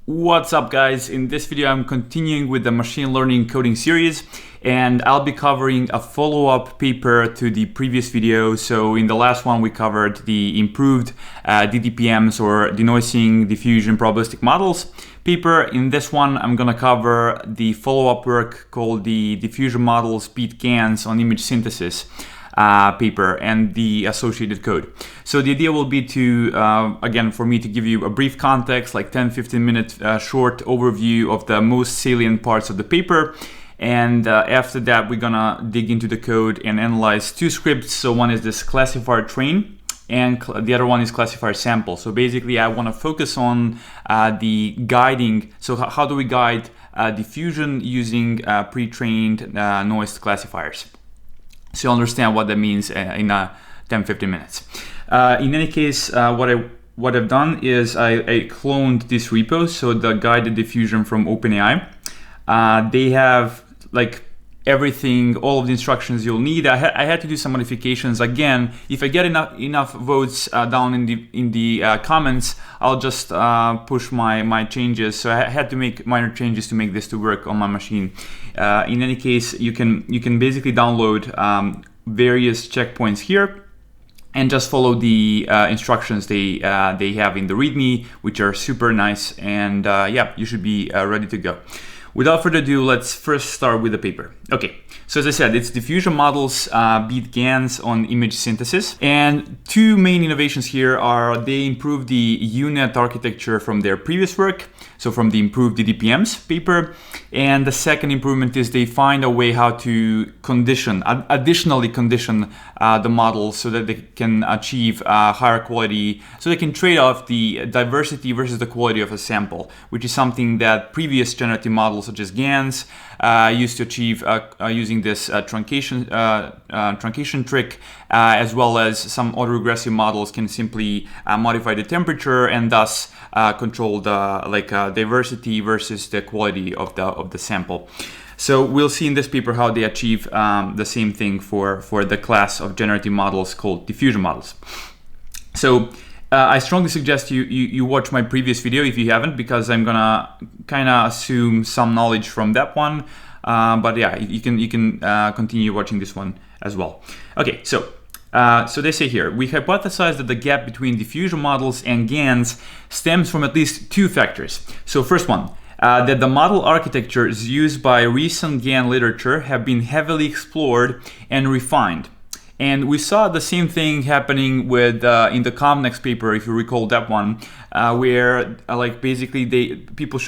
What's up, guys? In this video I'm continuing with the machine learning coding series, and I'll be covering a follow-up paper to the previous video. So in the last one we covered the improved DDPMs, or denoising diffusion probabilistic models paper. In this one I'm gonna cover the follow-up work called the Diffusion Models Beat GANs on image synthesis paper and the associated code. So the idea will be to, again, for me to give you a brief context, like 10-15 minute short overview of the most salient parts of the paper. And after that, we're gonna dig into the code and analyze two scripts. So one is this classifier train, and the other one is classifier sample. So basically I wanna focus on the guiding. So how do we guide diffusion using pre-trained noise classifiers? So you understand what that means in 10-15 minutes. In any case, what I've done is I cloned this repo, so the guided diffusion from OpenAI. They have like everything, all of the instructions you'll need. I had to do some modifications. Again, if I get enough votes down in the comments, I'll just push my changes. So I had to make minor changes to make this to work on my machine. In any case, you can basically download various checkpoints here and just follow the instructions they have in the README, which are super nice. And yeah, you should be ready to go. Without further ado, let's first start with the paper. Okay, so as I said, it's Diffusion Models Beat GANs on image synthesis. And two main innovations here are they improved the UNet architecture from their previous work, so from the improved DDPMs paper. And the second improvement is they find a way how to additionally condition the models so that they can achieve higher quality, so they can trade off the diversity versus the quality of a sample, which is something that previous generative models such as GANs used to achieve using this truncation trick, as well as some autoregressive models can simply modify the temperature and thus control the diversity versus the quality of the sample. So we'll see in this paper how they achieve the same thing for the class of generative models called diffusion models. So I strongly suggest you watch my previous video if you haven't, because I'm gonna kind of assume some knowledge from that one. But yeah, you can continue watching this one as well. Okay, so they say here, we hypothesize that the gap between diffusion models and GANs stems from at least two factors. So first one, that the model architectures used by recent GAN literature have been heavily explored and refined. And we saw the same thing happening with in the Comnex paper, if you recall that one, where like basically people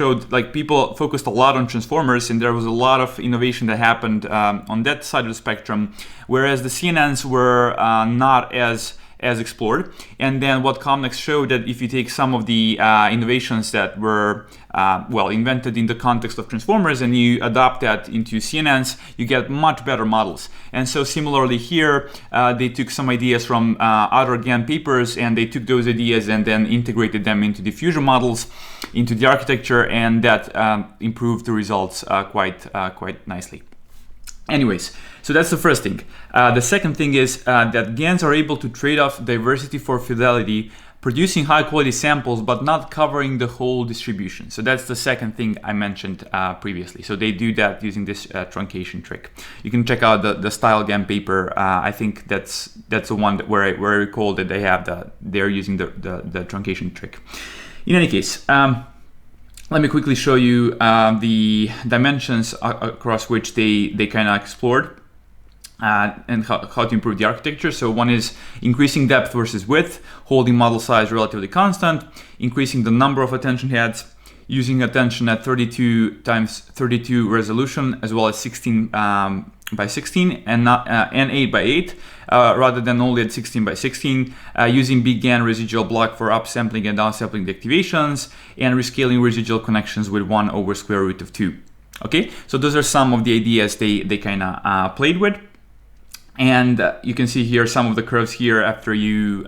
focused a lot on transformers, and there was a lot of innovation that happened on that side of the spectrum, whereas the CNNs were not as explored. And then what Comnex showed, that if you take some of the innovations that were invented in the context of transformers and you adopt that into CNNs, you get much better models. And so similarly here, they took some ideas from other GAN papers, and they took those ideas and then integrated them into diffusion models, into the architecture, and that improved the results quite nicely. Anyways, so that's the first thing. The second thing is that GANs are able to trade off diversity for fidelity, producing high quality samples but not covering the whole distribution. So that's the second thing I mentioned previously. So they do that using this truncation trick. You can check out the style GAN paper. I think that's the one where I recall that they're using the truncation trick. In any case, let me quickly show you the dimensions across which they kind of explored and how to improve the architecture. So one is increasing depth versus width, holding model size relatively constant, increasing the number of attention heads, using attention at 32 times 32 resolution, as well as 16 by 16 and 8 by 8, rather than only at 16 by 16, using big GAN residual block for upsampling and downsampling the activations, and rescaling residual connections with 1 over square root of 2. Okay, so those are some of the ideas they kind of played with. And you can see here some of the curves here after you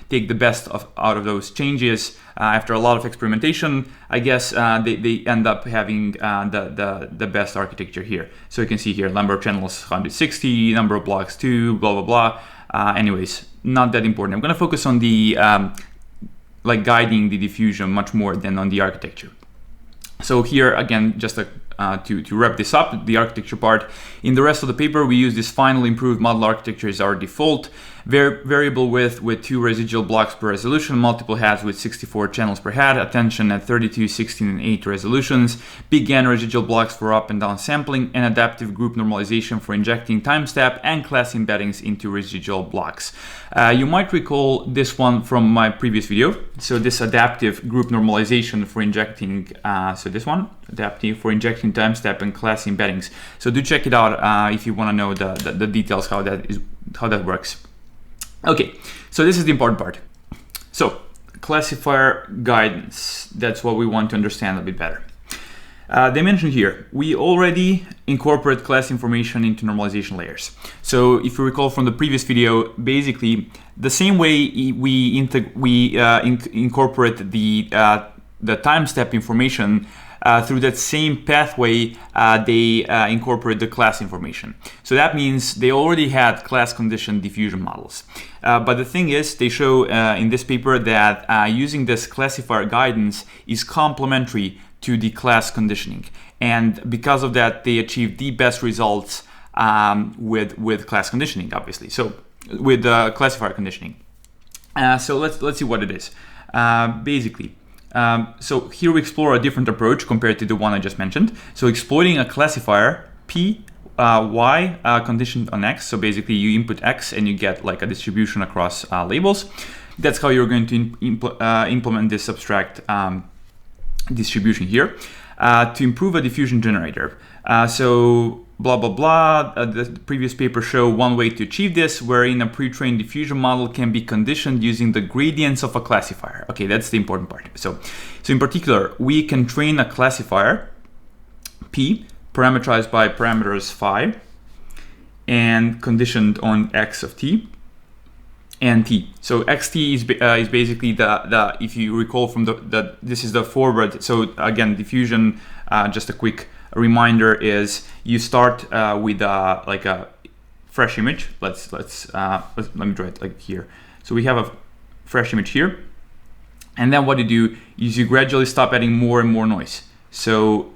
take the best out of those changes. After a lot of experimentation, I guess they end up having the best architecture here. So you can see here, number of channels 160, number of blocks 2, blah, blah, blah. Anyways, not that important. I'm going to focus on the guiding the diffusion much more than on the architecture. So here again, just to wrap this up, the architecture part. In the rest of the paper, we use this final improved model architecture as our default. Variable width with 2 residual blocks per resolution, multiple heads with 64 channels per head, attention at 32, 16, and 8 resolutions, big GAN residual blocks for up and down sampling, and adaptive group normalization for injecting timestep and class embeddings into residual blocks. You might recall this one from my previous video. So this adaptive group normalization for injecting, so this one, adaptive for injecting timestep and class embeddings. So do check it out if you want to know the details how that works. Okay, so this is the important part. So classifier guidance, that's what we want to understand a bit better. They mentioned here, we already incorporate class information into normalization layers. So if you recall from the previous video, basically the same way we incorporate the time step information through that same pathway, they incorporate the class information. So that means they already had class conditioned diffusion models. But the thing is, they show in this paper that using this classifier guidance is complementary to the class conditioning. And because of that, they achieve the best results with class conditioning, obviously. So with classifier conditioning. So let's see what it is. Basically, so here we explore a different approach compared to the one I just mentioned. So exploiting a classifier P, Y conditioned on X. So basically you input X and you get like a distribution across labels. That's how you're going to implement this abstract distribution here to improve a diffusion generator. So blah, blah, blah. The previous paper show one way to achieve this, wherein a pre-trained diffusion model can be conditioned using the gradients of a classifier. Okay, that's the important part. So in particular, we can train a classifier P parameterized by parameters phi and conditioned on X of T and T. So XT is basically the if you recall from this is the forward. So again, diffusion, just a quick reminder is you start with like a fresh image. Let me draw it like here. So we have a fresh image here, and then what you do is you gradually stop adding more and more noise. So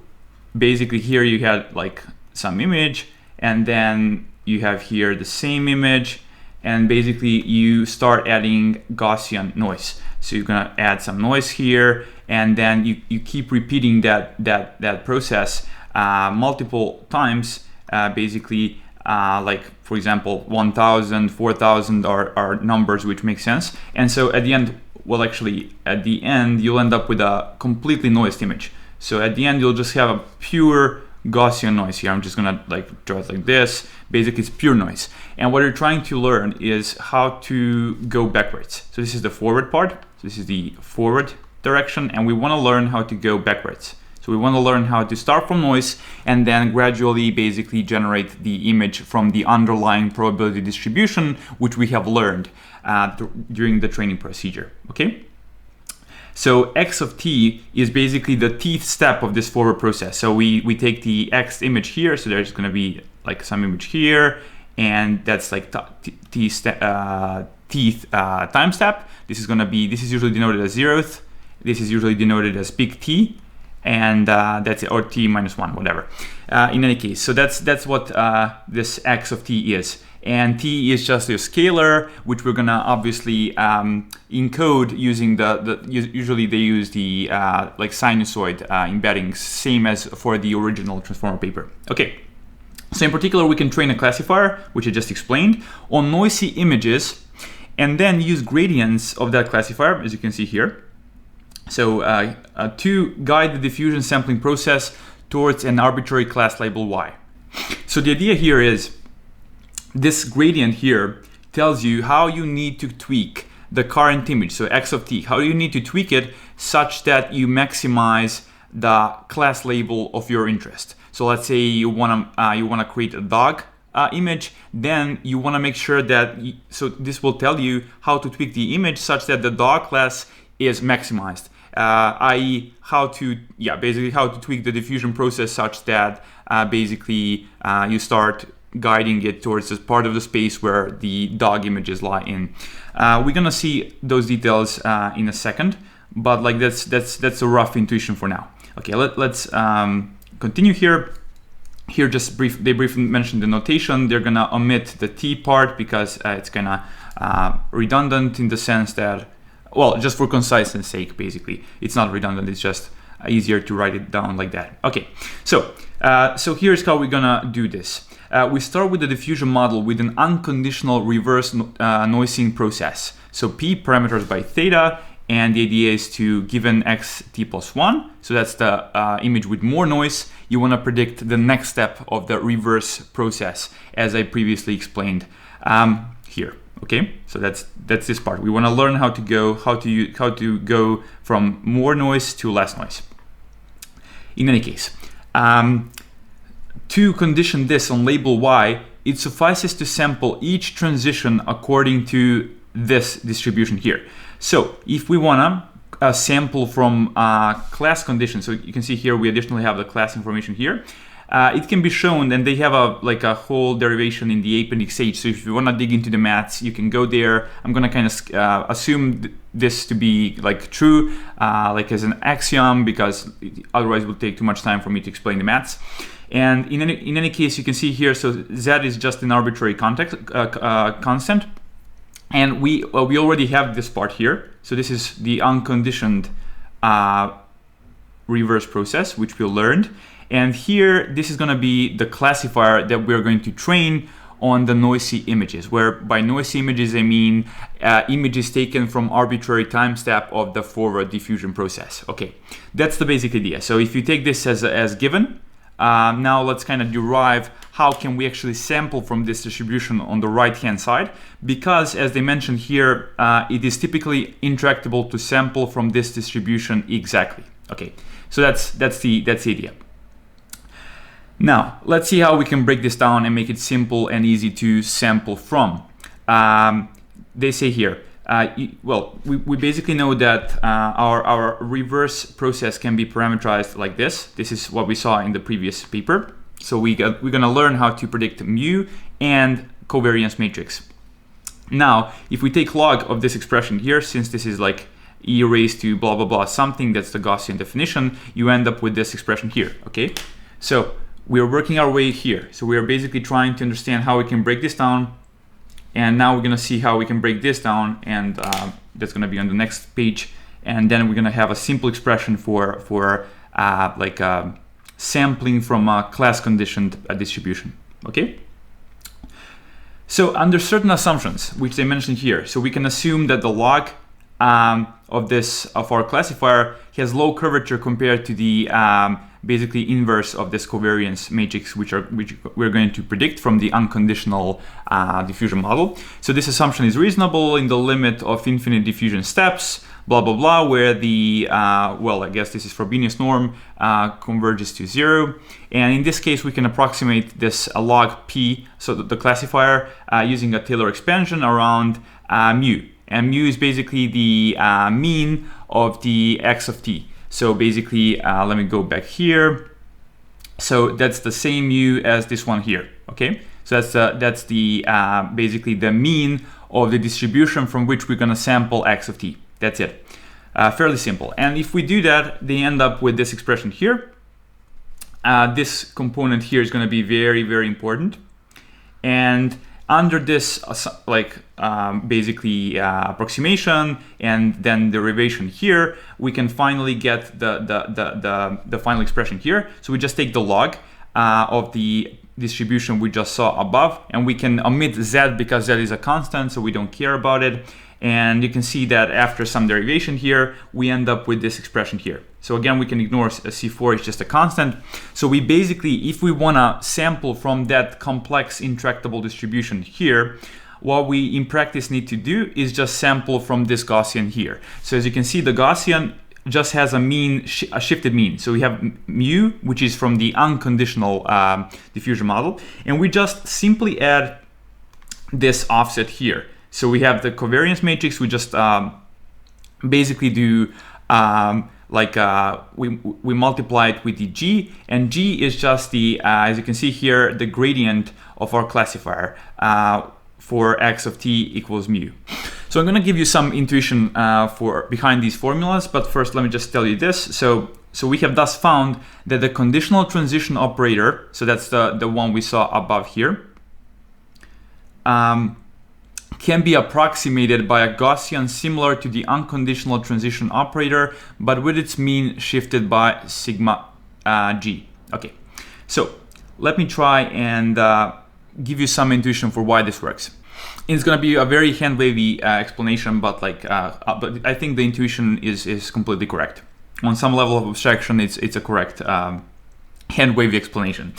basically here you had like some image, and then you have here the same image, and basically you start adding Gaussian noise. So you're gonna add some noise here, and then you keep repeating that process multiple times. Basically, like for example, 1,000, 4,000 are numbers which make sense. And so at the end, well, actually at the end, you'll end up with a completely noised image. So at the end, you'll just have a pure Gaussian noise here. I'm just gonna like draw it like this. Basically, it's pure noise. And what you're trying to learn is how to go backwards. So this is the forward part. So this is the forward direction, and we want to learn how to go backwards. So we want to learn how to start from noise and then gradually basically generate the image from the underlying probability distribution, which we have learned during the training procedure. Okay. So X of T is basically the teeth step of this forward process. So we take the X image here. So there's going to be like some image here, and that's like teeth time step. This is usually denoted as 0th. This is usually denoted as big T, and that's it, or T minus 1, whatever. In any case, so that's what this X of T is. And T is just a scalar, which we're gonna obviously encode using usually they use the like sinusoid embeddings, same as for the original transformer paper. Okay, so in particular, we can train a classifier, which I just explained, on noisy images, and then use gradients of that classifier, as you can see here. So to guide the diffusion sampling process towards an arbitrary class label Y. So the idea here is, this gradient here tells you how you need to tweak the current image, so X of T, how you need to tweak it such that you maximize the class label of your interest. So let's say you wanna create a dog image, then you wanna make sure that, so this will tell you how to tweak the image such that the dog class is maximized, i.e. basically how to tweak the diffusion process such that basically you start guiding it towards this part of the space where the dog images lie in. We're gonna see those details in a second, but like that's a rough intuition for now. Okay, let's continue here. Here, they briefly mentioned the notation. They're gonna omit the t part because it's gonna redundant in the sense that, well, just for conciseness sake, basically, it's not redundant. It's just easier to write it down like that. Okay, so here's how we're gonna do this. We start with the diffusion model with an unconditional reverse noising process. So p parameters by theta, and the idea is to given x t plus 1, so that's the image with more noise, you want to predict the next step of the reverse process, as I previously explained here. Okay, so that's this part. We want to learn how to go from more noise to less noise. In any case, to condition this on label y, it suffices to sample each transition according to this distribution here. So if we wanna sample from class condition, so you can see here we additionally have the class information here. It can be shown, and they have a whole derivation in the appendix H. So if you wanna dig into the maths, you can go there. I'm gonna kind of assume this to be like true, like as an axiom, because otherwise it will take too much time for me to explain the maths. And in any case, you can see here, so z is just an arbitrary constant. And we already have this part here. So this is the unconditioned reverse process, which we learned. And here, this is gonna be the classifier that we're going to train on the noisy images, where by noisy images, I mean images taken from arbitrary time step of the forward diffusion process. Okay, that's the basic idea. So if you take this as given, now let's kind of derive how can we actually sample from this distribution on the right-hand side, because as they mentioned here, it is typically intractable to sample from this distribution exactly. Okay, so that's the idea. Now let's see how we can break this down and make it simple and easy to sample from. They say here, well, we basically know that our reverse process can be parameterized like this. This is what we saw in the previous paper. So we're gonna learn how to predict mu and covariance matrix. Now, if we take log of this expression here, since this is like e raised to blah blah blah something, that's the Gaussian definition, you end up with this expression here. Okay, so we're working our way here. So we are basically trying to understand how we can break this down. And now we're gonna see how we can break this down, and that's gonna be on the next page. And then we're gonna have a simple expression for sampling from a class conditioned distribution. Okay. So under certain assumptions, which they mentioned here, so we can assume that the log of our classifier has low curvature compared to the basically inverse of this covariance matrix, which we're going to predict from the unconditional diffusion model. So this assumption is reasonable in the limit of infinite diffusion steps, blah blah blah, where the well, I guess this is Frobenius norm converges to 0. And in this case, we can approximate this log p, so the classifier, using a Taylor expansion around mu. And mu is basically the mean of the x of t. So basically, let me go back here. So that's the same mu as this one here. Okay, so that's the basically the mean of the distribution from which we're gonna sample x of t. That's it. Fairly simple. And if we do that, they end up with this expression here. This component here is going to be very, very important. And under this, basically approximation and then derivation here, we can finally get the final expression here. So we just take the log of the distribution we just saw above, and we can omit z because z is a constant, so we don't care about it. And you can see that after some derivation here, we end up with this expression here. So again, we can ignore C4, it's just a constant. So we basically, if we wanna sample from that complex intractable distribution here, what we in practice need to do is just sample from this Gaussian here. So as you can see, the Gaussian just has a mean, a shifted mean. So we have mu, which is from the unconditional diffusion model, and we just simply add this offset here. So we have the covariance matrix. We just basically do we multiply it with the g, and g is just the as you can see here, the gradient of our classifier for x of t equals mu. So I'm going to give you some intuition behind these formulas, but first let me just tell you this. So So we have thus found that the conditional transition operator, so that's the one we saw above here, can be approximated by a Gaussian similar to the unconditional transition operator, but with its mean shifted by sigma g. Okay, so let me try and give you some intuition for why this works. It's going to be a very hand-wavy explanation, but but I think the intuition is completely correct. On some level of abstraction, it's a correct hand-wavy explanation.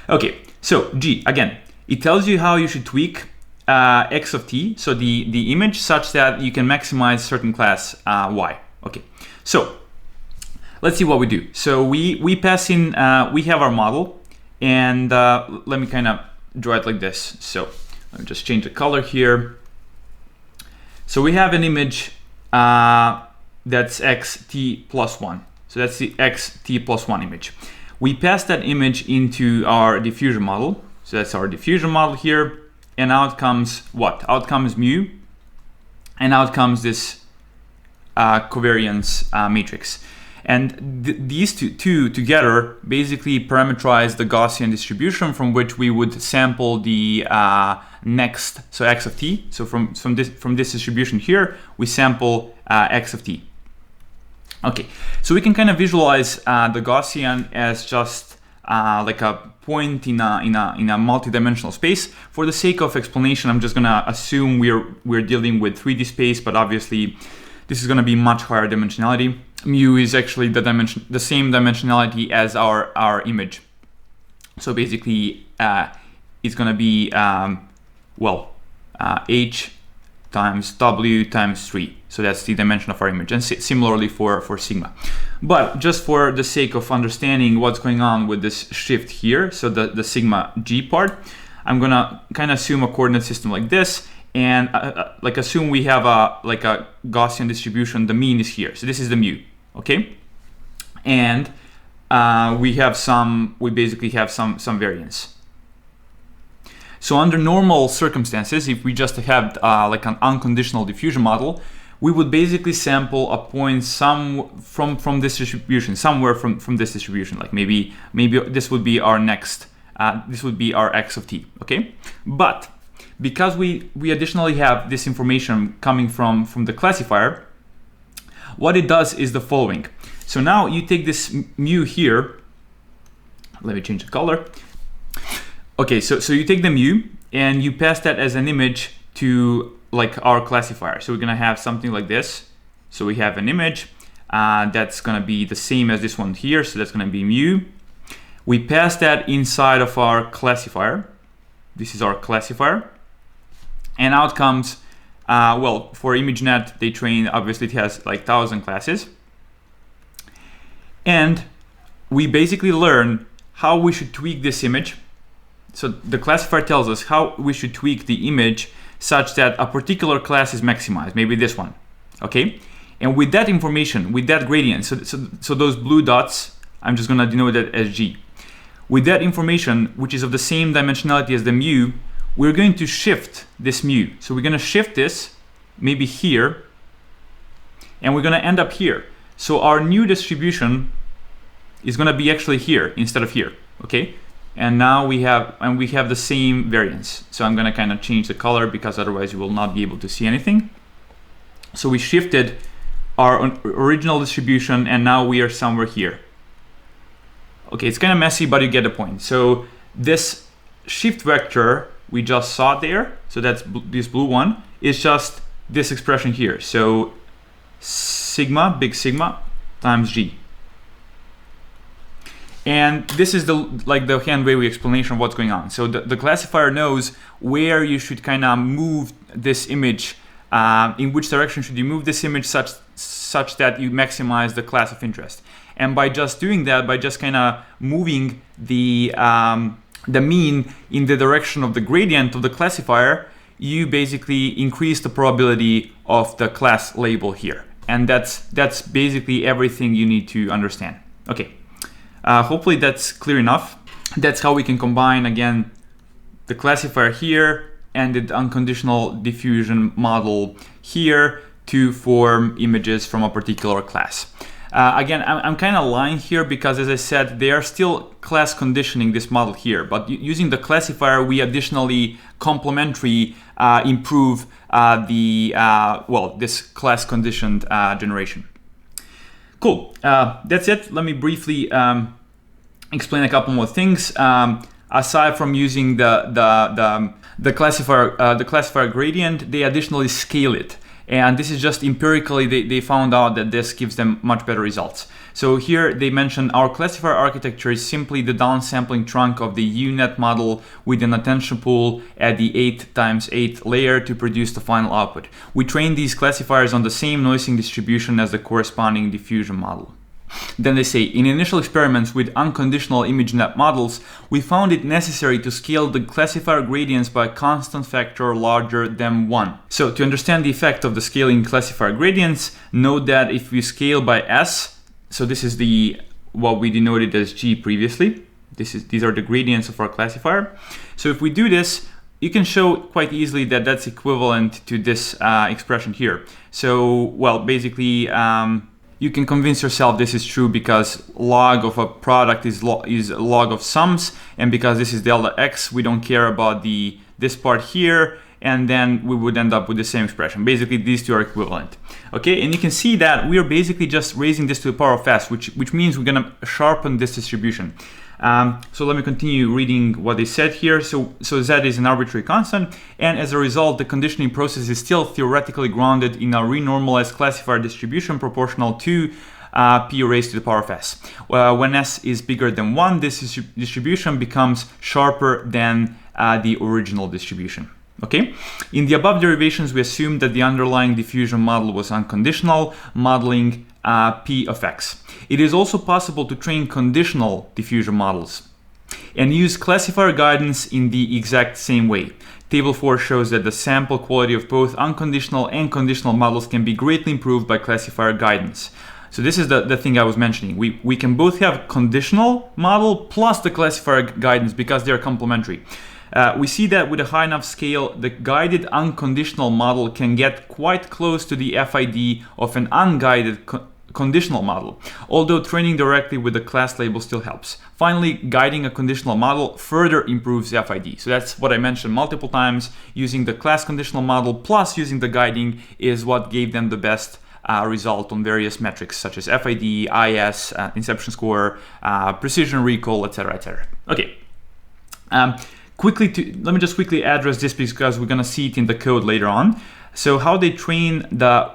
Okay, so G, again, it tells you how you should tweak x of t, so the image, such that you can maximize certain class y. Okay, so let's see what we do. So we pass in, we have our model, and let me kind of draw it like this. So let me just change the color here. So we have an image that's xt plus 1. So that's the xt plus 1 image. We pass that image into our diffusion model. So that's our diffusion model here. And out comes what? Out comes mu, and out comes this covariance matrix. And these two together basically parameterize the Gaussian distribution from which we would sample the next, so x of t. So from this distribution here, we sample x of t. Okay, so we can kind of visualize the Gaussian as just like a point in a multi-dimensional space. For the sake of explanation, I'm just gonna assume we're dealing with 3D space, but obviously this is gonna be much higher dimensionality. Mu is actually the same dimensionality as our image. So basically, it's gonna be h times w times 3. So that's the dimension of our image, and similarly for sigma. But just for the sake of understanding what's going on with this shift here, so the sigma g part, I'm gonna kind of assume a coordinate system like this, and like assume we have a Gaussian distribution. The mean is here, so this is the mu, okay? And we basically have some variance. So under normal circumstances, if we just have like an unconditional diffusion model, we would basically sample a point from this distribution, somewhere from this distribution. Like maybe this would be our next, this would be our x of t, okay? But because we additionally have this information coming from the classifier, what it does is the following. So now you take this mu here, let me change the color. Okay, so you take the mu and you pass that as an image to like our classifier. So we're gonna have something like this. So we have an image that's gonna be the same as this one here. So that's gonna be mu. We pass that inside of our classifier. This is our classifier. And out comes, for ImageNet, they train, obviously it has like 1,000 classes. And we basically learn how we should tweak this image. So the classifier tells us how we should tweak the image such that a particular class is maximized, maybe this one, okay? And with that information, with that gradient, so those blue dots, I'm just gonna denote that as G. With that information, which is of the same dimensionality as the mu, we're going to shift this mu. So we're gonna shift this maybe here, and we're gonna end up here. So our new distribution is gonna be actually here instead of here, okay? And now we have the same variance. So I'm gonna kind of change the color because otherwise you will not be able to see anything. So we shifted our original distribution and now we are somewhere here. Okay, it's kind of messy, but you get the point. So this shift vector we just saw there, so that's this blue one, is just this expression here. So sigma, big sigma, times G. And this is the hand-wavy explanation of what's going on. So the classifier knows where you should kind of move this image, in which direction should you move this image such that you maximize the class of interest. And by just doing that, by just kind of moving the mean in the direction of the gradient of the classifier, you basically increase the probability of the class label here. And that's basically everything you need to understand. Okay. Hopefully that's clear enough. That's how we can combine, again, the classifier here and the unconditional diffusion model here to form images from a particular class. Again, I'm kind of lying here because, as I said, they are still class conditioning this model here. But using the classifier, we additionally complementary improve this class conditioned generation. Cool. That's it. Let me briefly explain a couple more things. Aside from using the classifier gradient, they additionally scale it. And this is just empirically, they found out that this gives them much better results. So here they mention our classifier architecture is simply the downsampling trunk of the UNet model with an attention pool at the 8x8 layer to produce the final output. We train these classifiers on the same noising distribution as the corresponding diffusion model. Then they say, in initial experiments with unconditional ImageNet models, we found it necessary to scale the classifier gradients by a constant factor larger than 1. So to understand the effect of the scaling classifier gradients, note that if we scale by S, so this is what we denoted as G previously. These are the gradients of our classifier. So if we do this, you can show quite easily that that's equivalent to this expression here. So, well, basically, you can convince yourself this is true because log of a product is log of sums, and because this is delta x, we don't care about this part here, and then we would end up with the same expression. Basically, these two are equivalent. Okay, and you can see that we are basically just raising this to the power of s, which means we're gonna sharpen this distribution. So let me continue reading what they said here. So z is an arbitrary constant, and as a result, the conditioning process is still theoretically grounded in a renormalized classifier distribution proportional to p raised to the power of s. When s is bigger than 1, this distribution becomes sharper than the original distribution. Okay. In the above derivations, we assumed that the underlying diffusion model was unconditional, modeling p of x. It is also possible to train conditional diffusion models and use classifier guidance in the exact same way. Table 4 shows that the sample quality of both unconditional and conditional models can be greatly improved by classifier guidance. So this is the thing I was mentioning. We can both have conditional model plus the classifier guidance because they're complementary. We see that with a high enough scale, the guided unconditional model can get quite close to the FID of an unguided conditional model, although training directly with the class label still helps. Finally, guiding a conditional model further improves FID. So that's what I mentioned multiple times. Using the class conditional model plus using the guiding is what gave them the best result on various metrics such as FID, IS, inception score, precision recall, etc., etc. Okay. Let me just quickly address this because we're going to see it in the code later on. So how they train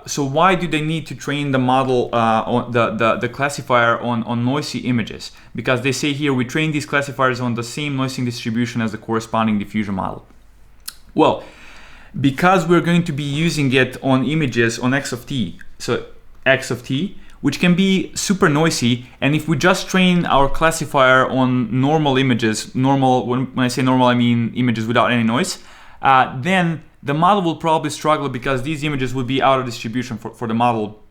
so why do they need to train the model on the classifier on noisy images? Because they say here we train these classifiers on the same noising distribution as the corresponding diffusion model. Well, because we're going to be using it on images on x of t, so x of t, which can be super noisy, and if we just train our classifier on normal images, when I say normal I mean images without any noise, then the model will probably struggle because these images would be out of distribution for the model,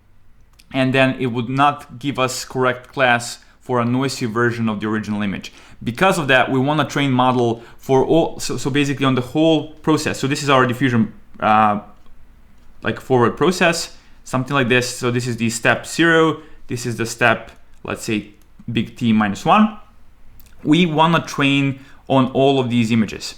and then it would not give us correct class for a noisy version of the original image. Because of that, we want to train model for all, so basically on the whole process. So this is our diffusion like forward process, something like this. So this is the step 0, this is the step, let's say big T minus 1. We want to train on all of these images.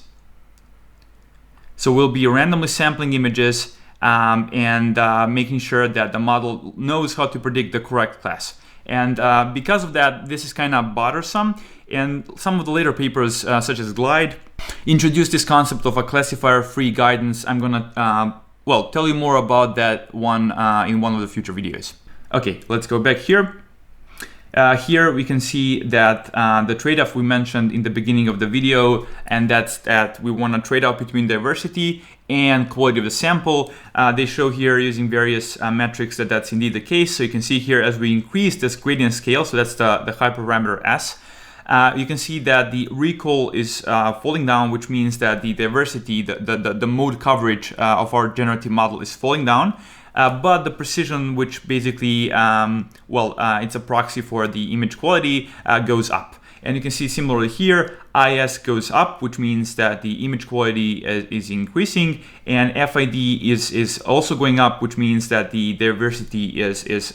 So we'll be randomly sampling images and making sure that the model knows how to predict the correct class. And because of that, this is kind of bothersome. And some of the later papers, such as Glide, introduce this concept of a classifier-free guidance. I'm going to tell you more about that one in one of the future videos. Okay, let's go back here. Here we can see that the trade-off we mentioned in the beginning of the video, and that's that we want to trade off between diversity and quality of the sample. They show here using various metrics that that's indeed the case. So you can see here as we increase this gradient scale, so that's the hyperparameter S, you can see that the recall is falling down, which means that the diversity, the mode coverage of our generative model is falling down. But the precision, which basically, it's a proxy for the image quality, goes up. And you can see similarly here, IS goes up, which means that the image quality is increasing, and FID is also going up, which means that the diversity is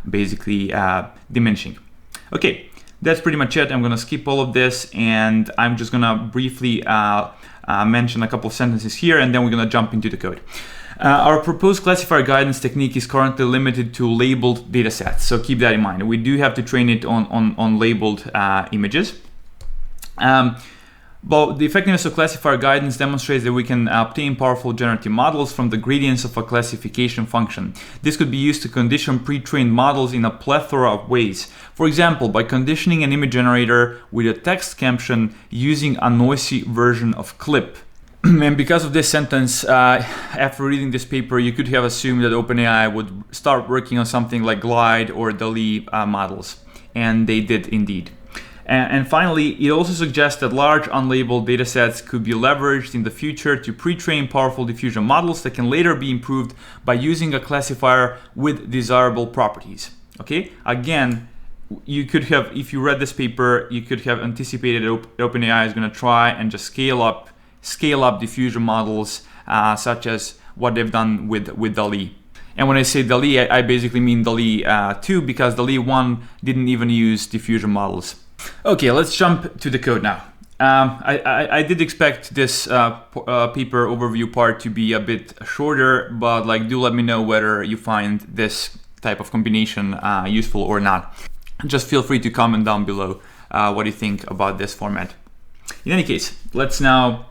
basically diminishing. Okay, that's pretty much it. I'm gonna skip all of this, and I'm just gonna briefly mention a couple of sentences here, and then we're gonna jump into the code. Our proposed classifier guidance technique is currently limited to labeled datasets, so keep that in mind. We do have to train it on labeled images. But the effectiveness of classifier guidance demonstrates that we can obtain powerful generative models from the gradients of a classification function. This could be used to condition pre-trained models in a plethora of ways. For example, by conditioning an image generator with a text caption using a noisy version of clip. And because of this sentence, after reading this paper, you could have assumed that OpenAI would start working on something like Glide or DALL-E models, and they did indeed. And finally, it also suggests that large unlabeled datasets could be leveraged in the future to pre-train powerful diffusion models that can later be improved by using a classifier with desirable properties. Okay, again, you could have, if you read this paper, you could have anticipated OpenAI is going to try and just scale up diffusion models, such as what they've done with DALL-E. And when I say DALL-E, I basically mean DALL-E 2, because DALL-E 1 didn't even use diffusion models. Okay, let's jump to the code now. I did expect this paper overview part to be a bit shorter, but like, do let me know whether you find this type of combination useful or not. Just feel free to comment down below what you think about this format. In any case, let's now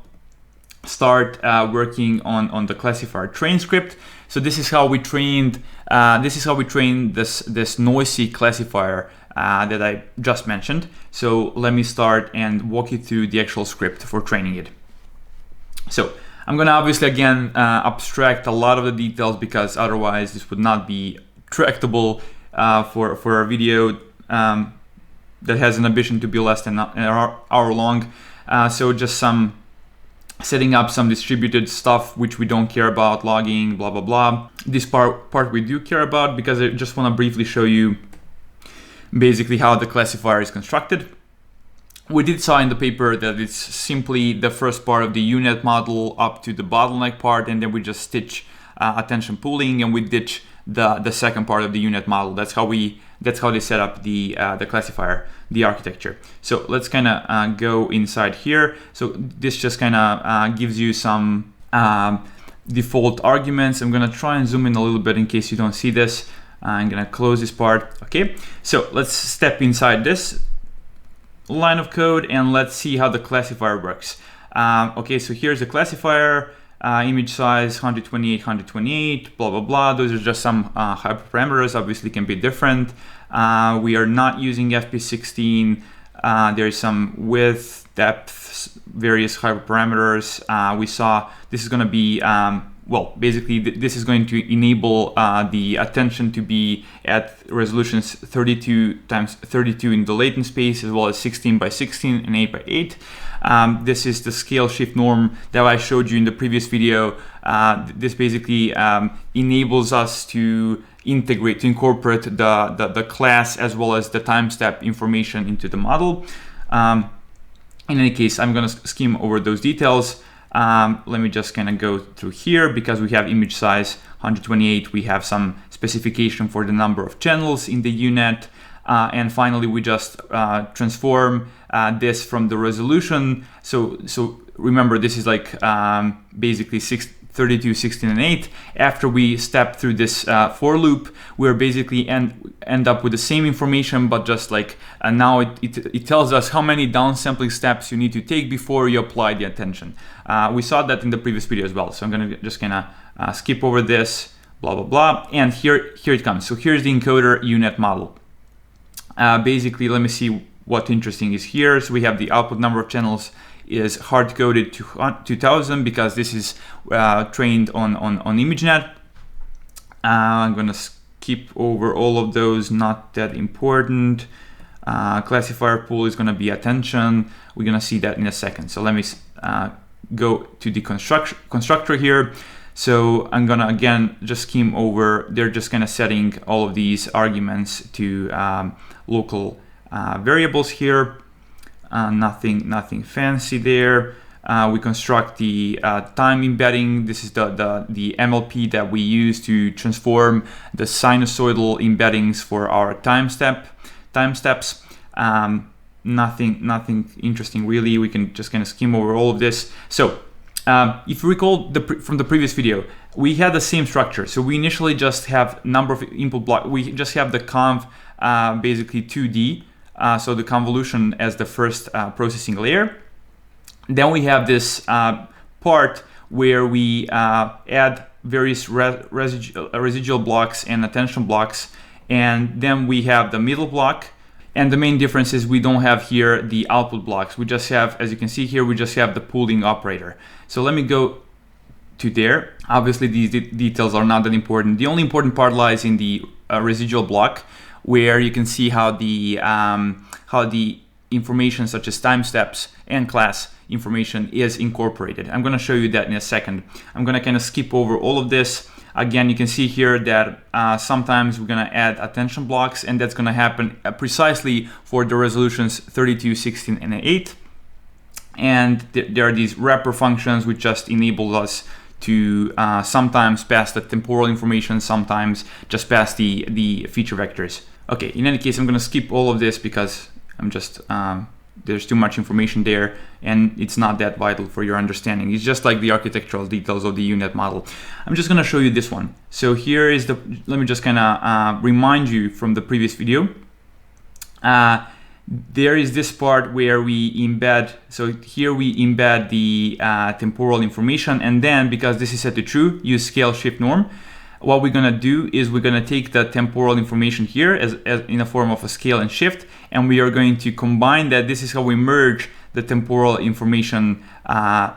start working on the classifier train script. So this is how we trained this noisy classifier that I just mentioned. So let me start and walk you through the actual script for training it. So I'm gonna obviously again abstract a lot of the details, because otherwise this would not be tractable for a video that has an ambition to be less than an hour long. So just setting up some distributed stuff which we don't care about, logging, blah blah blah. This part we do care about, because I just want to briefly show you basically how the classifier is constructed. We did saw in the paper that it's simply the first part of the UNet model up to the bottleneck part, and then we just stitch attention pooling, and we ditch the second part of the UNet model. That's how they set up the classifier, the architecture. So let's kind of go inside here. So this just kind of gives you some default arguments. I'm gonna try and zoom in a little bit in case you don't see this. I'm gonna close this part. Okay, so let's step inside this line of code and let's see how the classifier works. Okay, so here's the classifier. Image size 128, 128, blah blah blah. Those are just some hyperparameters. Obviously can be different. We are not using FP16. There's some width, depth, various hyperparameters. We saw this is going to be well, basically this is going to enable the attention to be at resolutions 32 times 32 in the latent space, as well as 16 by 16 and 8 by 8. This is the scale shift norm that I showed you in the previous video. This basically enables us to incorporate the class as well as the time step information into the model. In any case, I'm going to skim over those details. Let me just kind of go through here. Because we have image size 128, we have some specification for the number of channels in the UNet. And finally, we just transform this from the resolution. So remember, this is like basically 32, 16, and 8. After we step through this for loop, we're basically end up with the same information, but just like now it tells us how many downsampling steps you need to take before you apply the attention. We saw that in the previous video as well. So I'm gonna just kind of skip over this, blah blah blah, and here it comes. So here's the encoder UNet model. Basically, let me see what interesting is here. So we have the output number of channels is hard-coded to 2000 because this is trained on ImageNet. I'm gonna skip over all of those, not that important. Classifier pool is gonna be attention. We're gonna see that in a second. So let me go to the constructor here. So I'm gonna again just skim over. They're just kind of setting all of these arguments to local variables here. Nothing fancy there. We construct the time embedding. This is the MLP that we use to transform the sinusoidal embeddings for our time steps. Nothing interesting really. We can just kind of skim over all of this. So if you recall from the previous video, we had the same structure. So we initially just have number of input blocks. We just have the conv basically 2D. So the convolution as the first processing layer. Then we have this part where we add various residual blocks and attention blocks. And then we have the middle block. And the main difference is we don't have here the output blocks. We just have, as you can see here, we just have the pooling operator. So let me go to there. Obviously, these details are not that important. The only important part lies in the residual block, where you can see how the information such as time steps and class information is incorporated. I'm going to show you that in a second. I'm going to kind of skip over all of this. Again, you can see here that sometimes we're going to add attention blocks, and that's going to happen precisely for the resolutions 32, 16, and 8. And there are these wrapper functions which just enable us to sometimes pass the temporal information, sometimes just pass the feature vectors. Okay, in any case, I'm going to skip all of this because I'm just there's too much information there, and it's not that vital for your understanding. It's just like the architectural details of the UNet model. I'm just going to show you this one. So here is let me just kind of remind you from the previous video. There is this part where we embed, so here we embed the temporal information, and then because this is set to true, use scale shift norm. What we're going to do is we're going to take the temporal information here as in a form of a scale and shift, and we are going to combine that. This is how we merge the temporal information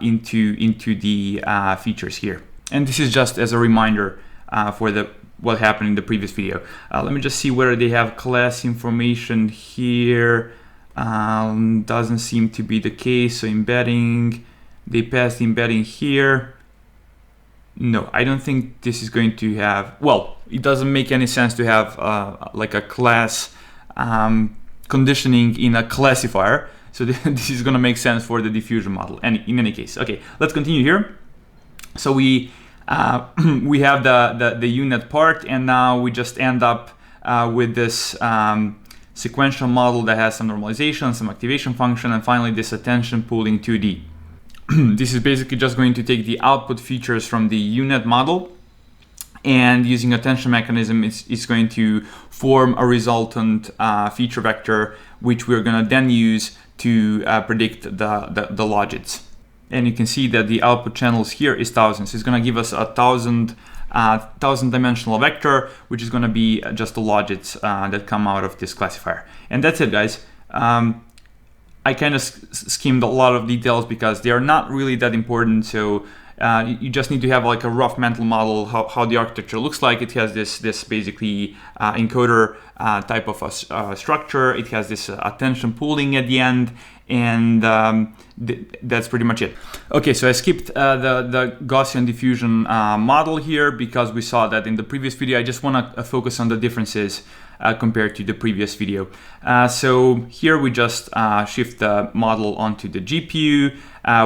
into the features here. And this is just as a reminder for what happened in the previous video. Let me just see whether they have class information here. Doesn't seem to be the case. So embedding, they passed the embedding here. No, I don't think this is going to have, well, it doesn't make any sense to have like a class conditioning in a classifier. So this is going to make sense for the diffusion model. And in any case, okay, let's continue here. So we have the UNet part, and now we just end up with this sequential model that has some normalization, some activation function, and finally this attention pooling 2D. This is basically just going to take the output features from the UNet model, and using attention mechanism, it's going to form a resultant feature vector, which we're going to then use to predict the logits. And you can see that the output channels here is 1000. So it's going to give us a 1000 dimensional vector, which is going to be just the logits that come out of this classifier. And that's it, guys. I kind of skimmed a lot of details because they are not really that important. So you just need to have like a rough mental model how the architecture looks like. It has this basically encoder type of a structure. It has this attention pooling at the end, and that's pretty much it. Okay, so I skipped the Gaussian diffusion model here because we saw that in the previous video. I just want to focus on the differences compared to the previous video. So here we just shift the model onto the GPU.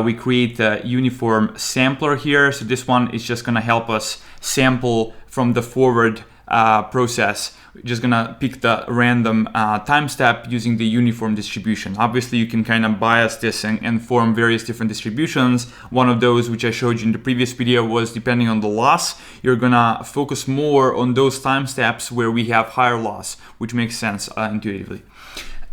We create the uniform sampler here. So this one is just going to help us sample from the forward process. We're just going to pick the random time step using the uniform distribution. Obviously, you can kind of bias this and form various different distributions. One of those, which I showed you in the previous video, was depending on the loss. You're going to focus more on those time steps where we have higher loss, which makes sense intuitively.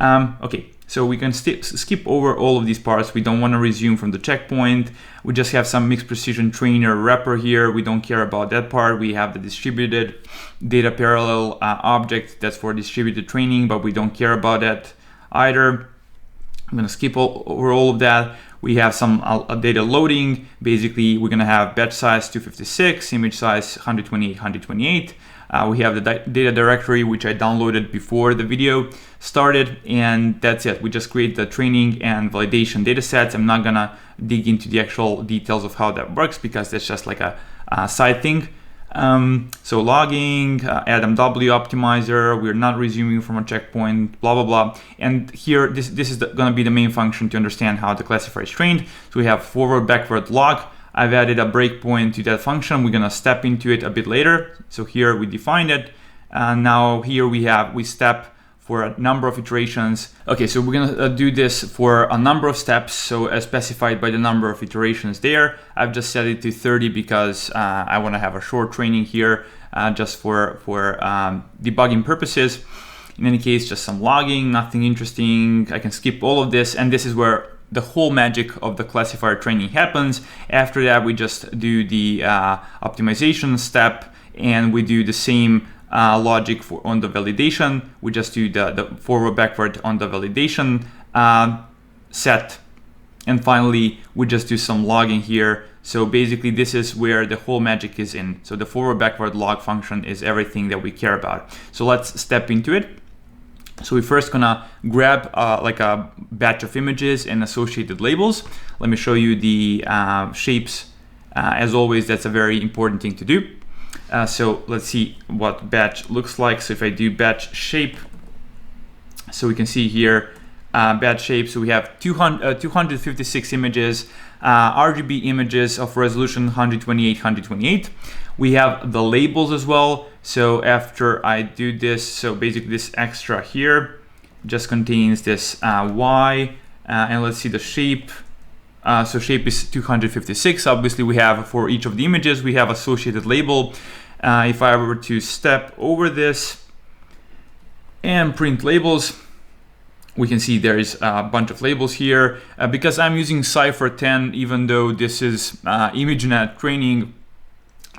Okay, so we can skip over all of these parts. We don't want to resume from the checkpoint. We just have some mixed precision trainer wrapper here. We don't care about that part. We have the distributed data parallel object that's for distributed training, but we don't care about that either. I'm going to skip over all of that. We have some data loading. Basically, we're going to have batch size 256, image size 128, 128. We have the data directory, which I downloaded before the video started, and that's it. We just create the training and validation data sets. I'm not gonna dig into the actual details of how that works because that's just like a side thing. So logging, AdamW optimizer, we're not resuming from a checkpoint, blah, blah, blah. And here, this is going to be the main function to understand how the classifier is trained. So we have forward, backward, log. I've added a breakpoint to that function. We're going to step into it a bit later. So here we defined it. Now here we step for a number of iterations. Okay, so we're gonna do this for a number of steps, so as specified by the number of iterations there. I've just set it to 30 because I wanna have a short training here just for debugging purposes. In any case, just some logging, nothing interesting. I can skip all of this, and this is where the whole magic of the classifier training happens. After that, we just do the optimization step, and we do the same logic on the validation. We just do the forward backward on the validation set, and finally we just do some logging here. So basically this is where the whole magic is in. So the forward backward log function is everything that we care about. So let's step into it. So we're first gonna grab like a batch of images and associated labels. Let me show you the shapes. As always, that's a very important thing to do. So let's see what batch looks like. So if I do batch shape, so we can see here batch shape. So we have 256 images, RGB images of resolution 128. We have the labels as well. So after I do this, so basically this extra here just contains this Y, and let's see the shape. So shape is 256. Obviously we have for each of the images, we have associated label. If I were to step over this and print labels, we can see there is a bunch of labels here. Because I'm using Cypher 10, even though this is ImageNet training,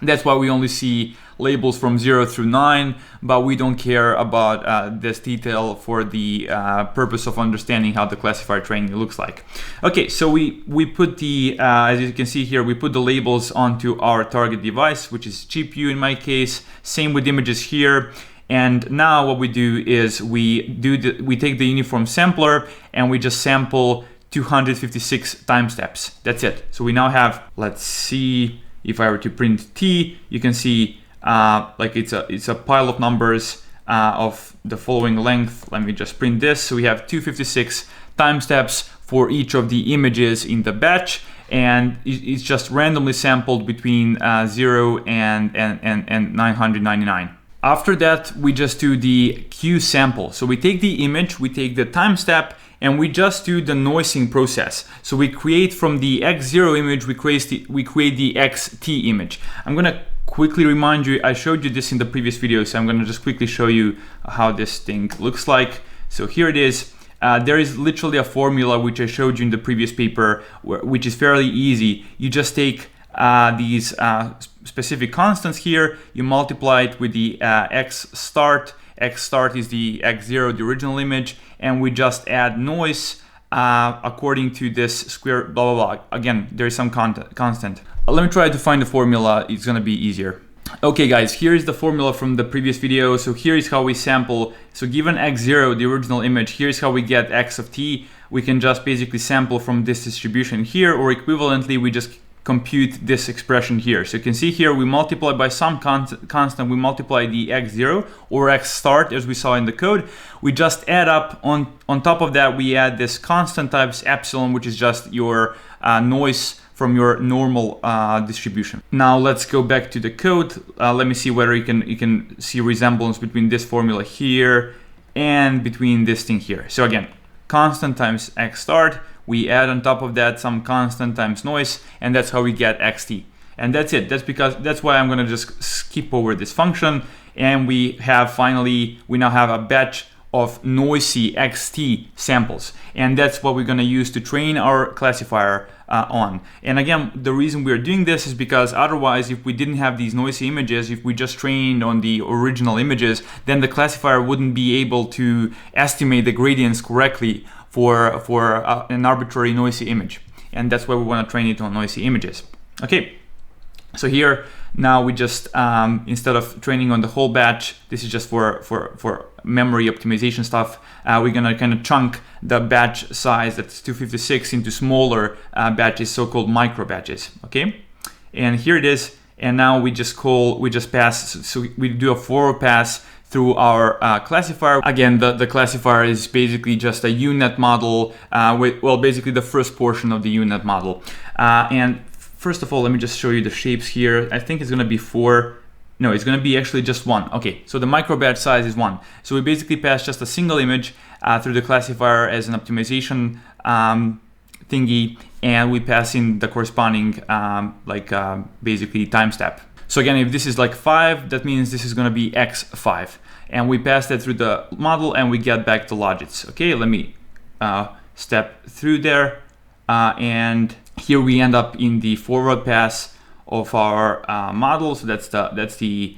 that's why we only see labels from 0 through 9, but we don't care about this detail for the purpose of understanding how the classifier training looks like. Okay, so we put the, as you can see here, we put the labels onto our target device, which is GPU in my case. Same with images here. And now what we do is we take the uniform sampler and we just sample 256 time steps. That's it. So we now have, let's see, if I were to print T, you can see like it's a pile of numbers of the following length. Let me just print this. So we have 256 time steps for each of the images in the batch, and it's just randomly sampled between 0 and 999. After that, we just do the Q sample. So we take the image, we take the time step, and we just do the noising process. So we create from the X0 image, we create the XT image. I'm gonna quickly remind you, I showed you this in the previous video, so I'm gonna just quickly show you how this thing looks like. So here it is. There is literally a formula which I showed you in the previous paper, which is fairly easy. You just take these specific constants here, you multiply it with the X start. X start is the X0, the original image, and we just add noise according to this square, blah, blah, blah. Again, there is some constant. Let me try to find the formula, it's gonna be easier. Okay guys, here is the formula from the previous video. So here is how we sample. So given X0, the original image, here's how we get X of T. We can just basically sample from this distribution here, or equivalently, we just compute this expression here. So you can see here we multiply by some constant, we multiply the X0 or X start as we saw in the code. We just add up, on top of that we add this constant times epsilon, which is just your noise from your normal distribution. Now let's go back to the code. Let me see whether you can see resemblance between this formula here and between this thing here. So again, constant times X start, we add on top of that some constant times noise, and that's how we get XT. And that's it. That's why I'm gonna just skip over this function, and we now have a batch of noisy XT samples, and that's what we're gonna use to train our classifier on. And again, the reason we're doing this is because otherwise, if we didn't have these noisy images, if we just trained on the original images, then the classifier wouldn't be able to estimate the gradients correctly for an arbitrary noisy image. And that's why we want to train it on noisy images. Okay, so here now we just instead of training on the whole batch, this is just for memory optimization stuff, we're gonna kind of chunk the batch size, that's 256, into smaller batches, so-called micro batches. Okay, and here it is. And now we just pass, so we do a forward pass through our classifier. Again, the classifier is basically just a UNet model with, well, basically the first portion of the UNet model. And first of all, let me just show you the shapes here. I think it's gonna be 4. No, it's gonna be actually just 1. Okay, so the micro batch size is 1. So we basically pass just a single image through the classifier as an optimization thingy, and we pass in the corresponding basically time step. So again, if this is like 5, that means this is gonna be x5. And we pass that through the model and we get back the logits. Okay, let me step through there. And here we end up in the forward pass of our model. So that's the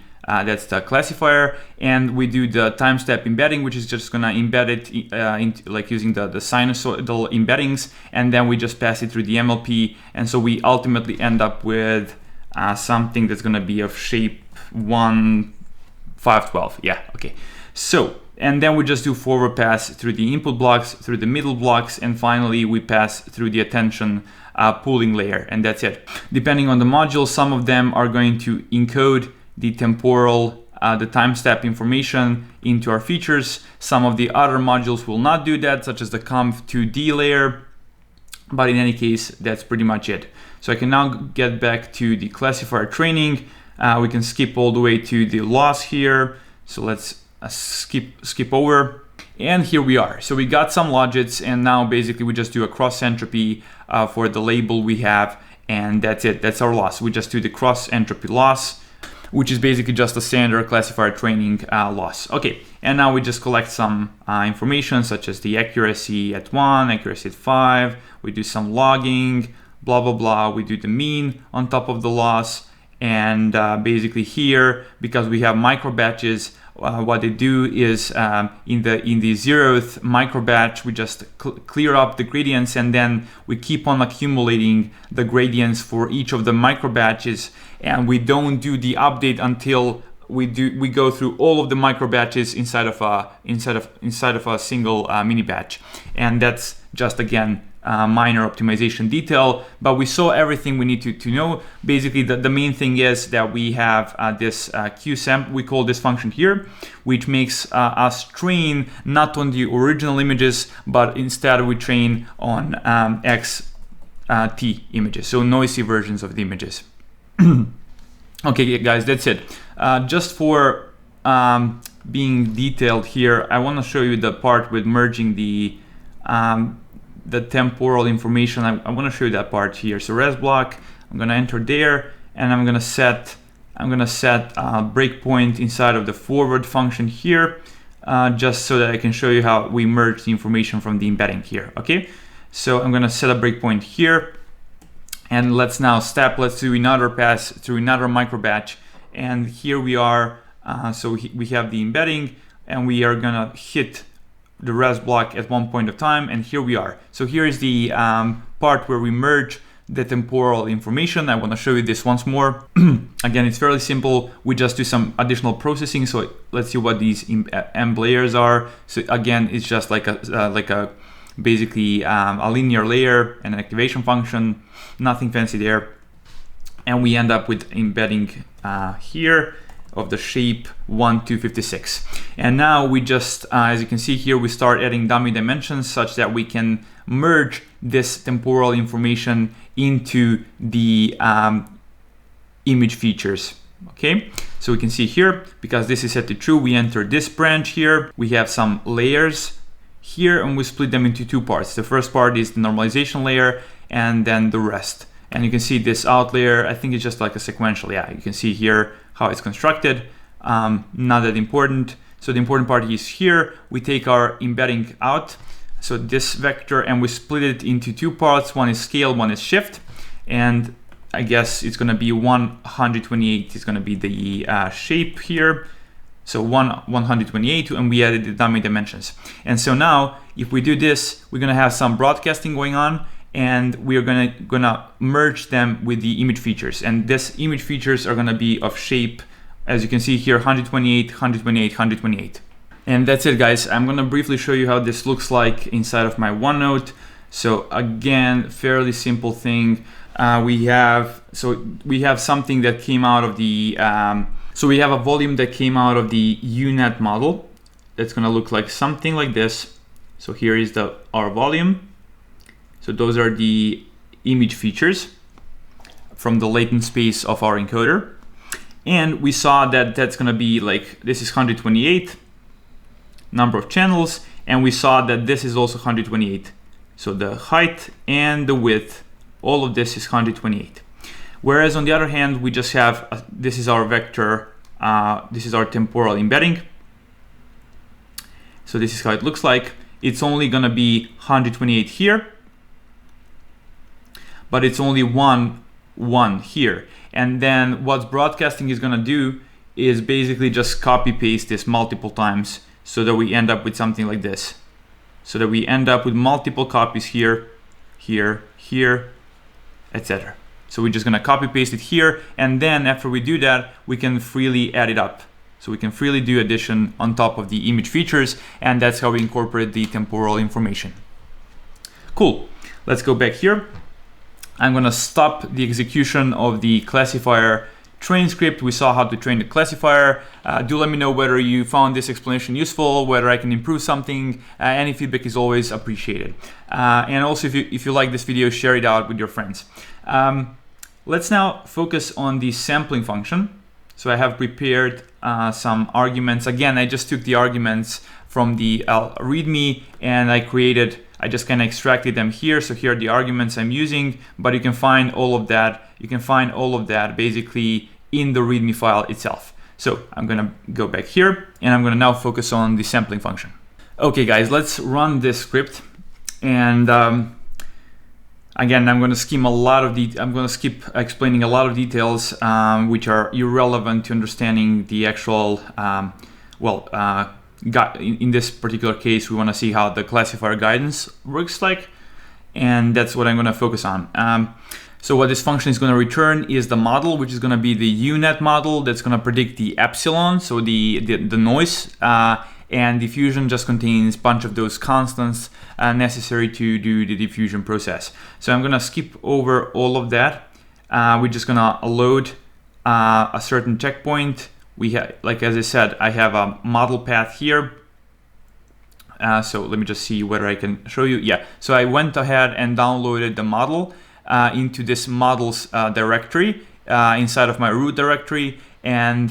classifier, and we do the time step embedding, which is just gonna embed it into, like, using the sinusoidal embeddings, and then we just pass it through the MLP, and so we ultimately end up with something that's gonna be of shape 1, 5, 12. Yeah, okay. So, and then we just do forward pass through the input blocks, through the middle blocks, and finally we pass through the attention pooling layer, and that's it. Depending on the module, some of them are going to encode the temporal, the time step information into our features. Some of the other modules will not do that, such as the conv2d layer. But in any case, that's pretty much it. So I can now get back to the classifier training. We can skip all the way to the loss here. So let's skip over. And here we are. So we got some logits, and now basically we just do a cross entropy for the label we have, and that's it. That's our loss. We just do the cross entropy loss, which is basically just a standard classifier training loss. Okay, and now we just collect some information, such as the accuracy at 1, accuracy at 5. We do some logging, blah, blah, blah. We do the mean on top of the loss. And basically here, because we have micro batches, what they do is in the 0th micro batch, we just clear up the gradients, and then we keep on accumulating the gradients for each of the micro batches, and we don't do the update until we go through all of the micro batches inside of a single mini batch. And that's just, again, minor optimization detail, but we saw everything we need to know. Basically, the main thing is that we have this qsamp, we call this function here, which makes us train not on the original images, but instead we train on xt images, so noisy versions of the images. Okay, guys, that's it. Just for being detailed here, I want to show you the part with merging the temporal information. I want to show you that part here. So res block, I'm going to enter there, and I'm going to set a breakpoint inside of the forward function here, just so that I can show you how we merge the information from the embedding here. Okay, so I'm going to set a breakpoint here, and let's do another pass through another micro batch, and here we are. So we have the embedding, and we are going to hit the res block at one point of time, and here we are. So here is the part where we merge the temporal information. I want to show you this once more. Again, it's fairly simple. We just do some additional processing. So let's see what these emb layers are. So again, it's just like a basically a linear layer and an activation function. Nothing fancy there. And we end up with embedding here of the shape 1 to 56. And now we just, as you can see here, we start adding dummy dimensions such that we can merge this temporal information into the image features. Okay, so we can see here, because this is set to true, we enter this branch here. We have some layers here, and we split them into two parts. The first part is the normalization layer, and then the rest. And you can see this out layer, I think it's just like a sequential. Yeah, you can see here how it's constructed. Not that important. So the important part is here, we take our embedding out, so this vector, and we split it into two parts. One is scale, one is shift. And I guess it's gonna be 128 is gonna be the shape here. So 128, and we added the dummy dimensions. And so now, if we do this, we're gonna have some broadcasting going on, and we are gonna merge them with the image features. And this image features are gonna be of shape, as you can see here, 128, 128, 128. And that's it, guys. I'm gonna briefly show you how this looks like inside of my OneNote. So again, fairly simple thing. we have something that came out of the so we have a volume that came out of the UNet model. That's going to look like something like this. So here is our volume. So those are the image features from the latent space of our encoder. And we saw that that's going to be like, this is 128 number of channels, and we saw that this is also 128. So the height and the width, all of this is 128. Whereas on the other hand, we just have, this is our vector, this is our temporal embedding. So this is how it looks like. It's only gonna be 128 here, but it's only one here. And then what broadcasting is gonna do is basically just copy paste this multiple times so that we end up with something like this. So that we end up with multiple copies here, here, here, etc. So we're just gonna copy paste it here, and then after we do that, we can freely add it up. So we can freely do addition on top of the image features, and that's how we incorporate the temporal information. Cool, let's go back here. I'm gonna stop the execution of the classifier train script. We saw how to train the classifier. Do let me know whether you found this explanation useful, whether I can improve something. Any feedback is always appreciated. And also if you like this video, share it out with your friends. Let's now focus on the sampling function. So I have prepared some arguments. Again, I just took the arguments from the README and I just kind of extracted them here. So here are the arguments I'm using, but you can find all of that. You can find all of that basically in the README file itself. So I'm gonna go back here and I'm gonna now focus on the sampling function. Okay guys, let's run this script. And again, I'm gonna skip explaining a lot of details which are irrelevant to understanding the actual, in this particular case, we wanna see how the classifier guidance works like, and that's what I'm gonna focus on. So what this function is going to return is the model, which is going to be the UNet model that's going to predict the epsilon, so the noise, and diffusion just contains a bunch of those constants necessary to do the diffusion process. So I'm going to skip over all of that. We're just going to load a certain checkpoint. We have, like as I said, I have a model path here. So let me just see whether I can show you. Yeah, so I went ahead and downloaded the model into this models directory inside of my root directory, and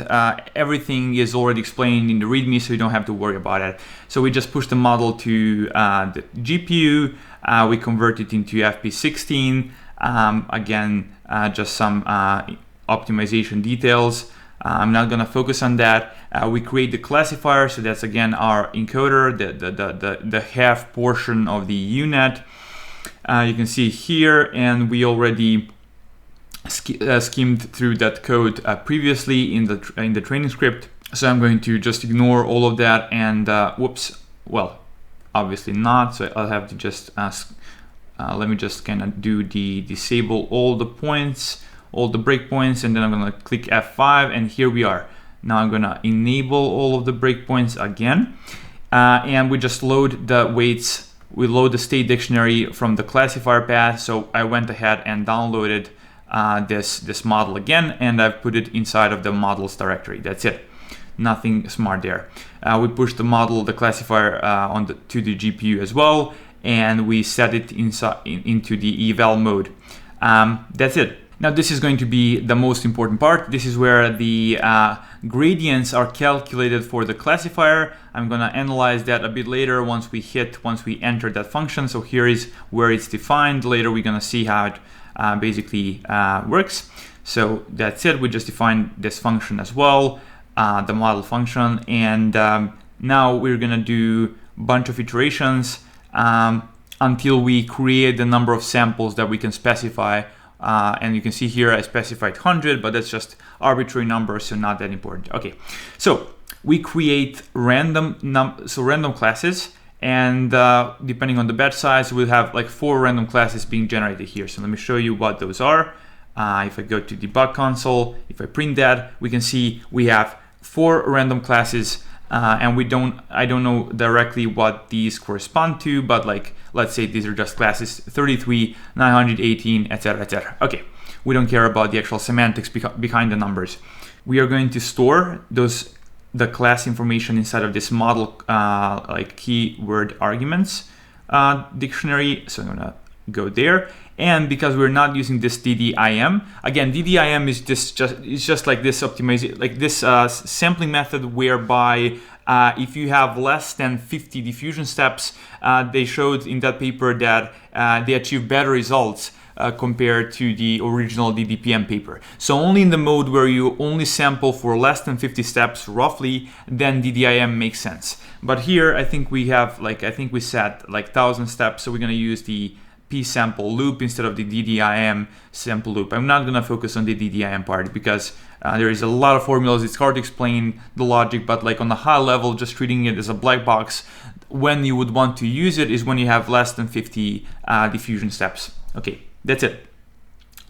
everything is already explained in the README, so you don't have to worry about it. So we just push the model to the GPU, we convert it into FP16, again, just some optimization details. I'm not gonna focus on that. We create the classifier, so that's again our encoder, the half portion of the UNet. You can see here, and we already skimmed through that code previously in the training script. So I'm going to just ignore all of that and whoops, well, obviously not. So I'll have to just let me just kind of disable all the points, all the breakpoints, and then I'm gonna click F5, and here we are. Now I'm gonna enable all of the breakpoints again, and we just load the weights. We load the state dictionary from the classifier path. So I went ahead and downloaded this model again, and I've put it inside of the models directory. That's it. Nothing smart there. We push the model, the classifier to the GPU as well, and we set it into the eval mode. That's it. Now this is going to be the most important part. This is where the gradients are calculated for the classifier. I'm gonna analyze that a bit later once we enter that function. So here is where it's defined. Later we're gonna see how it basically works. So that's it. We just defined this function as well, the model function, and now we're gonna do a bunch of iterations until we create the number of samples that we can specify. And you can see here I specified 100, but that's just arbitrary numbers, so not that important. Okay, so we create random classes, and depending on the batch size, we'll have like 4 random classes being generated here. So let me show you what those are. If I go to debug console, if I print that, we can see we have 4 random classes, and I don't know directly what these correspond to, but like let's say these are just classes 33, 918, etc., etc. Okay, we don't care about the actual semantics behind the numbers. We are going to store the class information inside of this model like keyword arguments dictionary. So I'm gonna go there. And because we're not using this DDIM, again, DDIM is just like this optimization, like this sampling method whereby if you have less than 50 diffusion steps, they showed in that paper that they achieve better results compared to the original DDPM paper. So only in the mode where you only sample for less than 50 steps roughly, then DDIM makes sense. But here I think we have we set like 1,000 steps, so we're gonna use the P sample loop instead of the DDIM sample loop. I'm not gonna focus on the DDIM part because there is a lot of formulas. It's hard to explain the logic, but like on the high level, just treating it as a black box, when you would want to use it is when you have less than 50 diffusion steps. Okay, that's it.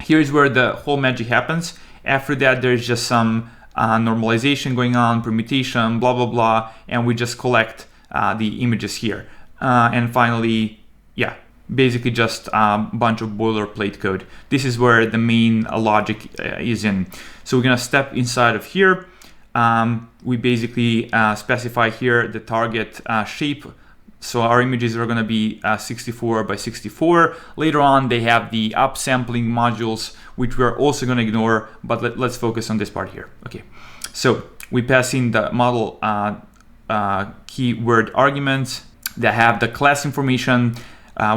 Here's where the whole magic happens. After that, there's just some normalization going on, permutation, blah, blah, blah, and we just collect the images here. And finally, yeah, basically just a bunch of boilerplate code. This is where the main logic is in. So we're gonna step inside of here. We basically specify here the target shape. So our images are gonna be 64 by 64. Later on, they have the upsampling modules, which we're also gonna ignore, but let's focus on this part here. Okay, so we pass in the model keyword arguments that have the class information.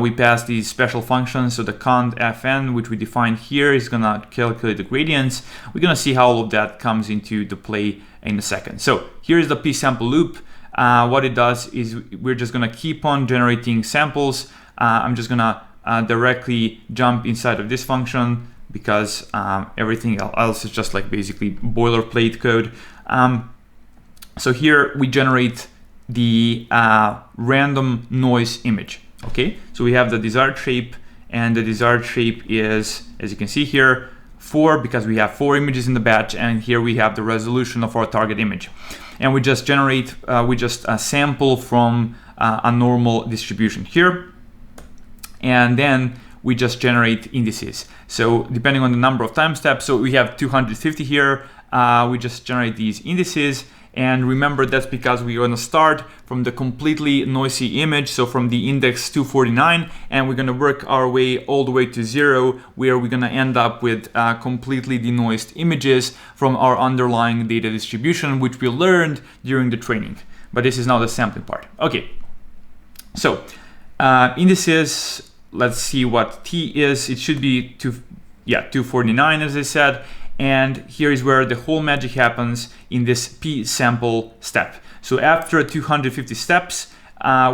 We pass these special functions, so the cont.fn, which we define here, is gonna calculate the gradients. We're gonna see how all of that comes into the play in a second. So here's the p sample loop. What it does is we're just gonna keep on generating samples. I'm just gonna directly jump inside of this function because everything else is just like basically boilerplate code. So here we generate the random noise image. Okay, so we have the desired shape, and the desired shape is, as you can see here, 4 because we have 4 images in the batch, and here we have the resolution of our target image. And we just generate, sample from a normal distribution here, and then we just generate indices. So depending on the number of time steps, so we have 250 here, we just generate these indices. And remember, that's because we're going to start from the completely noisy image, so from the index 249, and we're going to work our way all the way to 0, where we're going to end up with completely denoised images from our underlying data distribution, which we learned during the training. But this is now the sampling part. Okay, so indices, let's see what T is. It should be 249, as I said. And here is where the whole magic happens in this P sample step. So after 250 steps,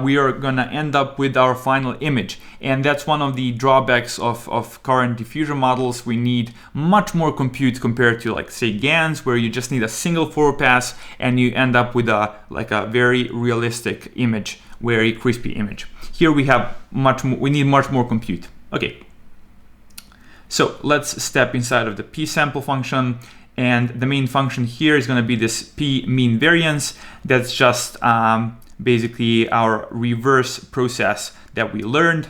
we are gonna end up with our final image. And that's one of the drawbacks of current diffusion models. We need much more compute compared to, like, say, GANs, where you just need a single forward pass and you end up with a very realistic image, very crispy image. Here we have we need much more compute. Okay. So let's step inside of the p sample function, and the main function here is going to be this p mean variance. That's just basically our reverse process that we learned.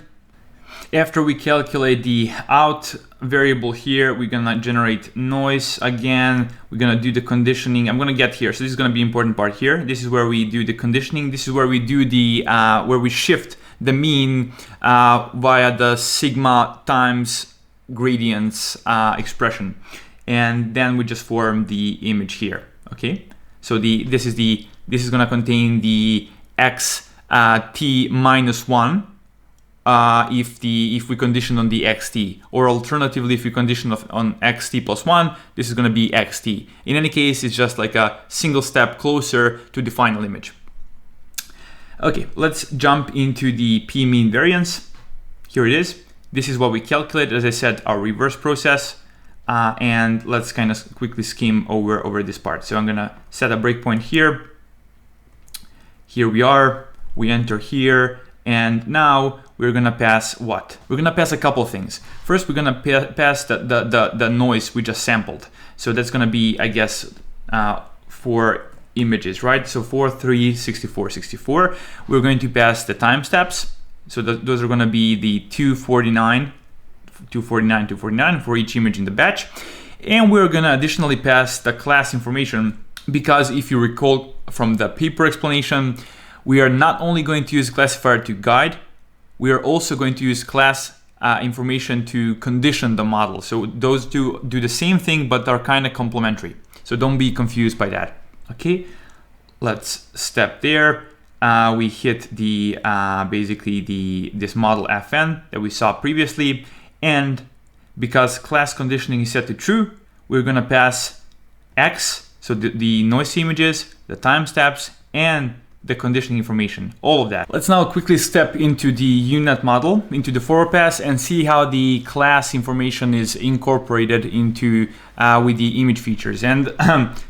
After we calculate the out variable here, we're going to generate noise again. We're going to do the conditioning. I'm going to get here. So this is going to be an important part here. This is where we do the conditioning. This is where we do the where we shift the mean via the sigma times gradients expression, and then we just form the image here. Okay, so this is going to contain the x t minus 1 if we condition on the xt, or alternatively if we condition on xt plus 1, this is going to be xt. In any case, it's just like a single step closer to the final image. Okay, let's jump into the p mean variance. Here it is. This is what we calculate, as I said, our reverse process, and let's kind of quickly skim over this part. So I'm gonna set a breakpoint here. Here we are, we enter here, and now we're gonna pass what? We're gonna pass a couple of things. First, we're gonna pass the noise we just sampled. So that's gonna be, I guess, 4 images, right? So 4, 3, 64, 64. We're going to pass the time steps. So those are going to be the 249, 249, 249 for each image in the batch. And we're going to additionally pass the class information, because if you recall from the paper explanation, we are not only going to use classifier to guide, we are also going to use class information to condition the model. So those two do the same thing, but are kind of complementary. So don't be confused by that. Okay, let's step there. We hit the basically this model fn that we saw previously, and because class conditioning is set to true, we're going to pass x, so the noisy images, the time steps, and the conditioning information, all of that. Let's now quickly step into the UNet model, into the forward pass, and see how the class information is incorporated into with the image features. And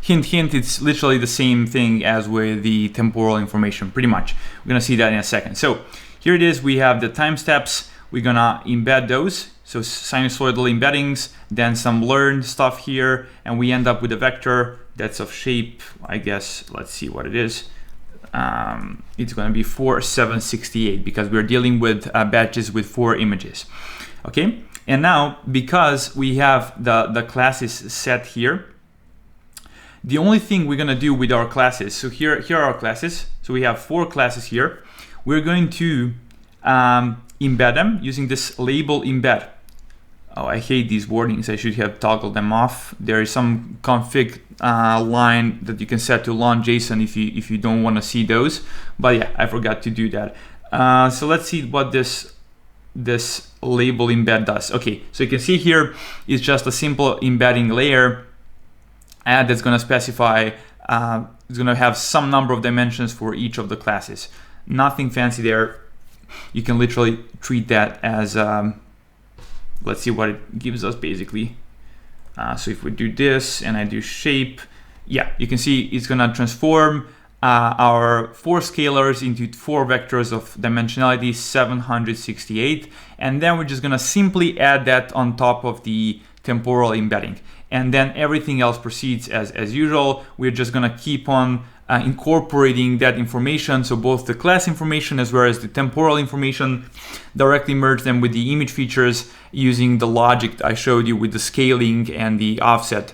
hint, hint, it's literally the same thing as with the temporal information, pretty much. We're gonna see that in a second. So here it is, we have the time steps. We're gonna embed those. So sinusoidal embeddings, then some learned stuff here, and we end up with a vector that's of shape, I guess, let's see what it is. It's going to be 4768 because we're dealing with batches with 4 images. Okay, and now because we have the classes set here, the only thing we're going to do with our classes, so here are our classes. So we have 4 classes here. We're going to embed them using this label embed. Oh, I hate these warnings. I should have toggled them off. There is some config line that you can set to launch JSON if you don't want to see those. But yeah, I forgot to do that. So let's see what this label embed does. Okay, so you can see here it's just a simple embedding layer that's going to specify. It's going to have some number of dimensions for each of the classes. Nothing fancy there. You can literally treat that as let's see what it gives us basically. So if we do this and I do shape, yeah, you can see it's gonna transform our 4 scalars into 4 vectors of dimensionality 768. And then we're just gonna simply add that on top of the temporal embedding. And then everything else proceeds as usual. We're just gonna keep on incorporating that information, so both the class information as well as the temporal information, directly merge them with the image features using the logic I showed you with the scaling and the offset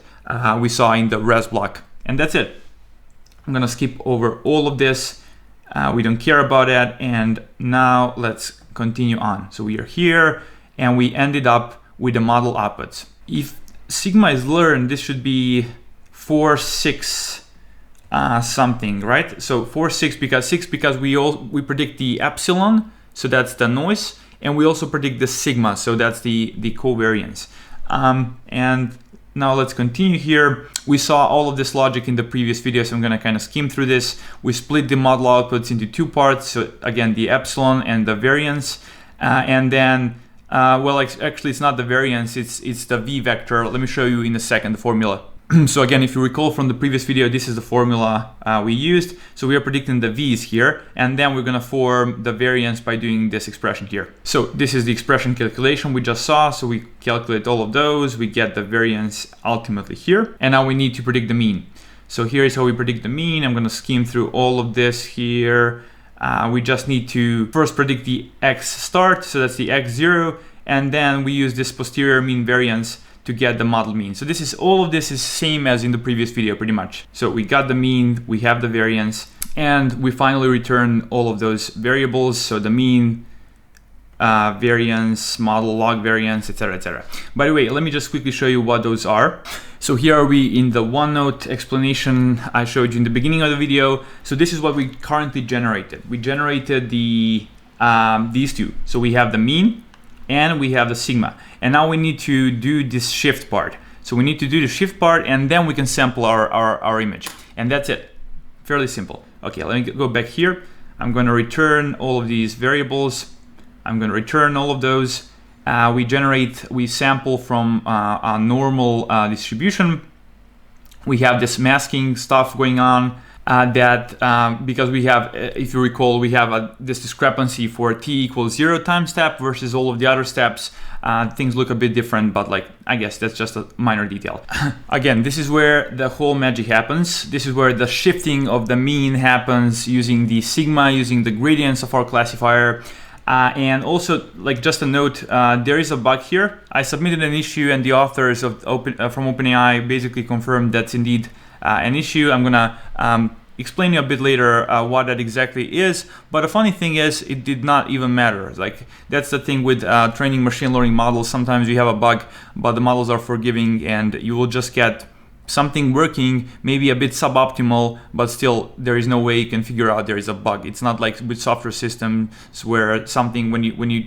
we saw in the res block. And that's it. I'm gonna skip over all of this. We don't care about that. And now let's continue on. So we are here and we ended up with the model outputs. If sigma is learned, this should be 4, 6, something, right? So 4, 6 because we predict the epsilon, so that's the noise, and we also predict the sigma, so that's the covariance. And now let's continue here. We saw all of this logic in the previous video, so I'm going to kind of skim through this. We split the model outputs into 2 parts. So again, the epsilon and the variance, and then well, actually it's not the variance, it's the v vector. Let me show you in a second the formula. So again, if you recall from the previous video, this is the formula we used. So we are predicting the v's here, and then we're gonna form the variance by doing this expression here. So this is the expression calculation we just saw. So we calculate all of those, we get the variance ultimately here, and now we need to predict the mean. So here is how we predict the mean. I'm gonna skim through all of this here. We just need to first predict the x start, so that's the x0, and then we use this posterior mean variance to get the model mean. So this is all of this is same as in the previous video pretty much. So we got the mean, we have the variance, and we finally return all of those variables. So the mean, variance, model log variance, etc., etc. By the way, let me just quickly show you what those are. So here are we in the OneNote explanation I showed you in the beginning of the video. So this is what we currently generated. We generated the these two. So we have the mean and we have the sigma. And now we need to do this shift part. So we need to do the shift part, and then we can sample our image. And that's it. Fairly simple. Okay, let me go back here. I'm going to return all of these variables. I'm going to return all of those. We sample from a normal distribution. We have this masking stuff going on. Because we have, if you recall, we have this discrepancy for t equals 0 time step versus all of the other steps. Things look a bit different, but like, I guess that's just a minor detail. Again, this is where the whole magic happens. This is where the shifting of the mean happens using the sigma, using the gradients of our classifier. And also, like, just a note, there is a bug here. I submitted an issue, and the authors of from OpenAI basically confirmed that's indeed an issue. I'm gonna explain you a bit later what that exactly is. But the funny thing is, it did not even matter. Like, that's the thing with training machine learning models. Sometimes you have a bug, but the models are forgiving, and you will just get something working, maybe a bit suboptimal, but still there is no way you can figure out there is a bug. It's not like with software systems where something, when you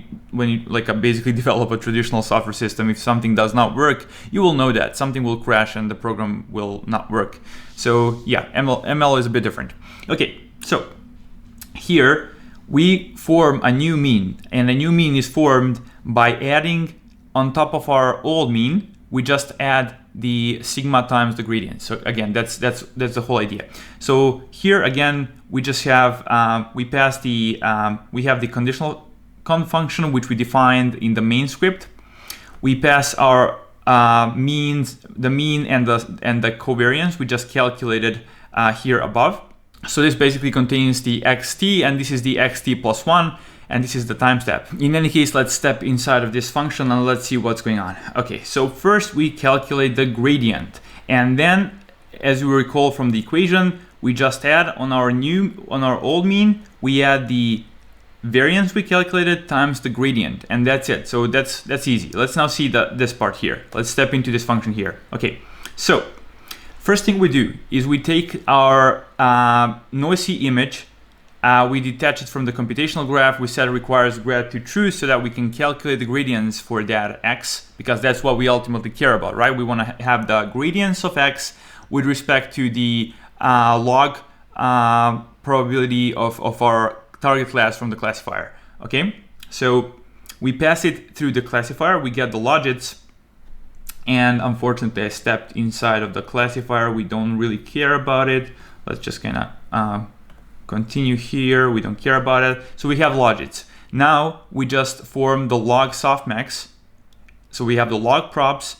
like basically develop a traditional software system, if something does not work, you will know that something will crash and the program will not work. So yeah, ML is a bit different. Okay, so here we form a new mean, and a new mean is formed by adding on top of our old mean. We just add the sigma times the gradient. So again, that's the whole idea. So here again, we just have we pass the we have the conditional const function, which we defined in the main script. We pass our means, the mean and the covariance we just calculated here above. So this basically contains the xt, and this is the xt plus 1. And this is the time step. In any case, let's step inside of this function and let's see what's going on. Okay, so first we calculate the gradient. And then, as you recall from the equation, we just add on our old mean, we add the variance we calculated times the gradient. And that's it. So that's easy. Let's now see this part here. Let's step into this function here. Okay, so first thing we do is we take our noisy image. We detach it from the computational graph. We set requires grad to true so that we can calculate the gradients for that x, because that's what we ultimately care about, right? We want to have the gradients of x with respect to the log probability of our target class from the classifier. Okay, so we pass it through the classifier. We get the logits, and unfortunately I stepped inside of the classifier. We don't really care about it. Let's just kind of continue here. We don't care about it. So we have logits. Now we just form the log softmax. So we have the log props.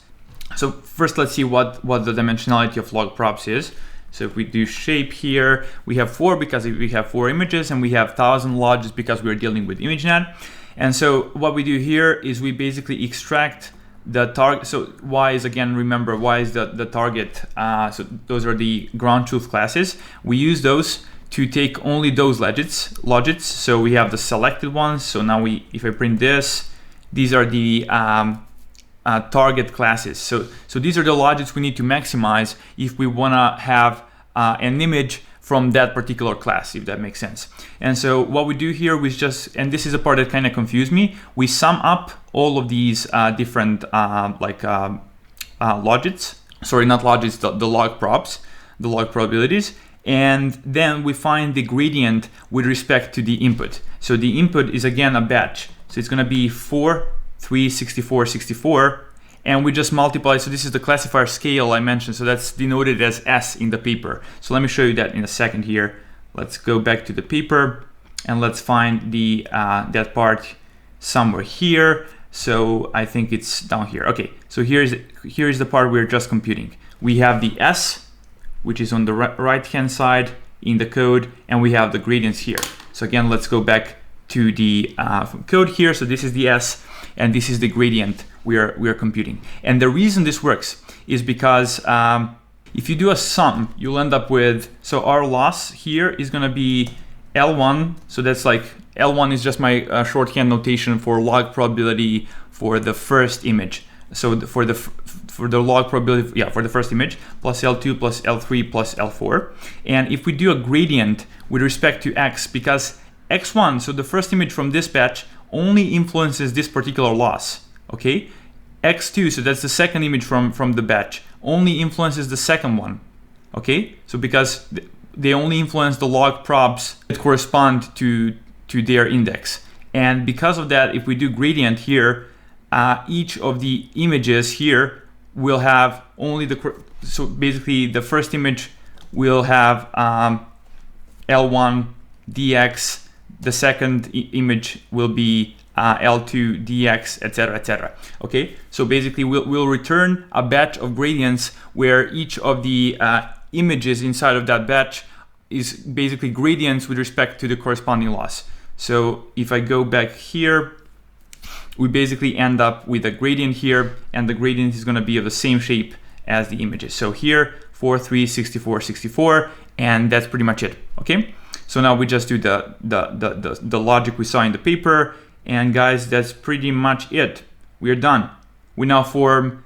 So first let's see what the dimensionality of log props is. So if we do shape here, we have 4 because we have 4 images, and we have 1,000 logits because we're dealing with ImageNet. And so what we do here is we basically extract the target. So y is, again, remember, y is the target. So those are the ground truth classes. We use those to take only those logits. So we have the selected ones. So now if I print this, these are the target classes. So these are the logits we need to maximize if we wanna have an image from that particular class, if that makes sense. And so what we do here was just, and this is a part that kind of confused me, we sum up all of these different logits, sorry, not logits, the log props, the log probabilities, and then we find the gradient with respect to the input. So the input is, again, a batch. So it's gonna be 4, 3, 64, 64, and we just multiply. So this is the classifier scale I mentioned. So that's denoted as S in the paper. So let me show you that in a second here. Let's go back to the paper and let's find the that part somewhere here. So I think it's down here. Okay, so here is the part we're just computing. We have the S, which is on the right hand side in the code, and we have the gradients here. So again, let's go back to the code here. So this is the S, and this is the gradient we are computing. And the reason this works is because if you do a sum, you'll end up with, so our loss here is gonna be L1. So that's like, L1 is just my shorthand notation for log probability for the first image. So for the log probability, yeah, for the first image, plus L2 plus L3 plus L4. And if we do a gradient with respect to X, because X1, so the first image from this batch, only influences this particular loss, okay? X2, so that's the second image from the batch, only influences the second one, okay? So because they only influence the log props that correspond to their index. And because of that, if we do gradient here, each of the images here will have only so basically the first image will have L1 dx, the second image will be L2 dx, etc., etc. Okay, so basically we'll return a batch of gradients where each of the images inside of that batch is basically gradients with respect to the corresponding loss. So if I go back here, we basically end up with a gradient here, and the gradient is going to be of the same shape as the images. So here 4, 3, 64, 64, and that's pretty much it. Okay, so now we just do the logic we saw in the paper, and guys, that's pretty much it. We're done. We now form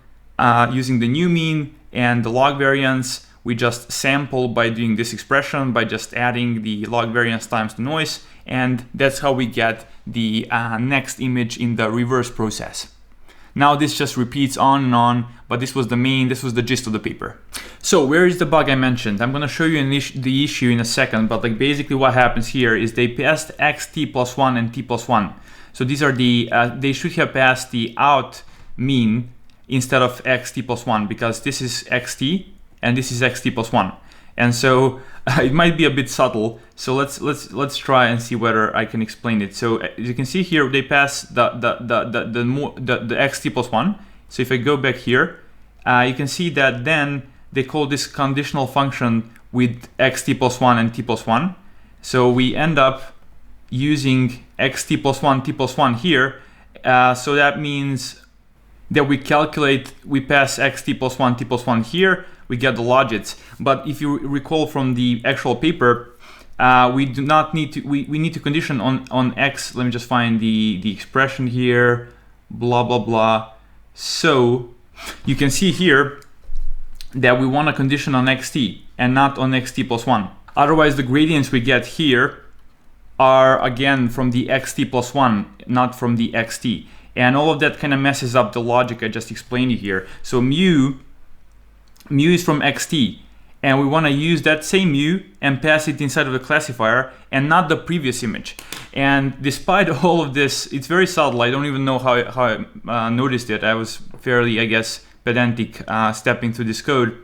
using the new mean and the log variance. We just sample by doing this expression, by just adding the log variance times the noise, and that's how we get the next image in the reverse process. Now this just repeats on and on, but this was the gist of the paper. So where is the bug I mentioned? I'm gonna show you the issue in a second, but like basically what happens here is they passed x t plus 1 and t plus 1. So these are the, they should have passed the out mean instead of x t plus 1, because this is xt and this is xt plus 1. And so it might be a bit subtle. So let's try and see whether I can explain it. So as you can see here, they pass the xt plus 1. So if I go back here, you can see that then they call this conditional function with xt plus 1 and t plus 1. So we end up using xt plus 1, t plus 1 here. So that means that we pass xt plus 1, t plus 1 here, we get the logits. But if you recall from the actual paper, we do not need to, we need to condition on x. Let me just find the expression here, blah, blah, blah. So you can see here that we want a condition on xt and not on xt plus 1. Otherwise, the gradients we get here are again from the xt plus 1, not from the xt. And all of that kind of messes up the logic I just explained here. So mu is from xt, and we want to use that same mu and pass it inside of the classifier and not the previous image. And despite all of this, it's very subtle. I don't even know how I noticed it. I was fairly, I guess, pedantic stepping through this code.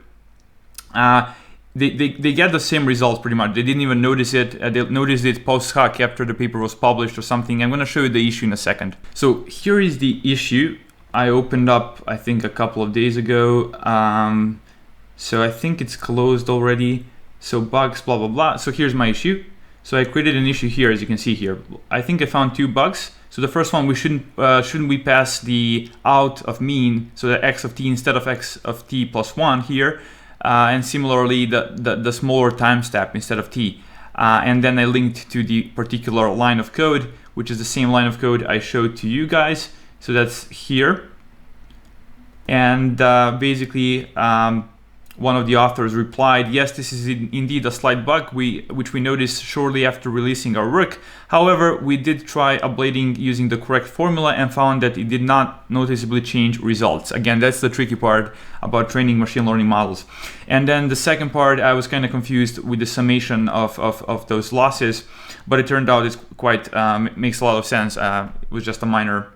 They get the same results pretty much. They didn't even notice it. They noticed it post hoc after the paper was published or something. I'm going to show you the issue in a second. So here is the issue I opened up, I think, a couple of days ago. So I think it's closed already. So bugs, blah, blah, blah. So here's my issue. So I created an issue here, as you can see here. I think I found 2 bugs. So the first one, we shouldn't we pass the out of mean, so the x of t instead of x of t plus 1 here. And similarly, the smaller time step instead of t. And then I linked to the particular line of code, which is the same line of code I showed to you guys. So that's here. And basically, one of the authors replied, yes, this is indeed a slight bug which we noticed shortly after releasing our work. However, we did try ablating using the correct formula and found that it did not noticeably change results. Again, that's the tricky part about training machine learning models. And then the second part, I was kind of confused with the summation of those losses, but it turned out it's quite, makes a lot of sense. It was just a minor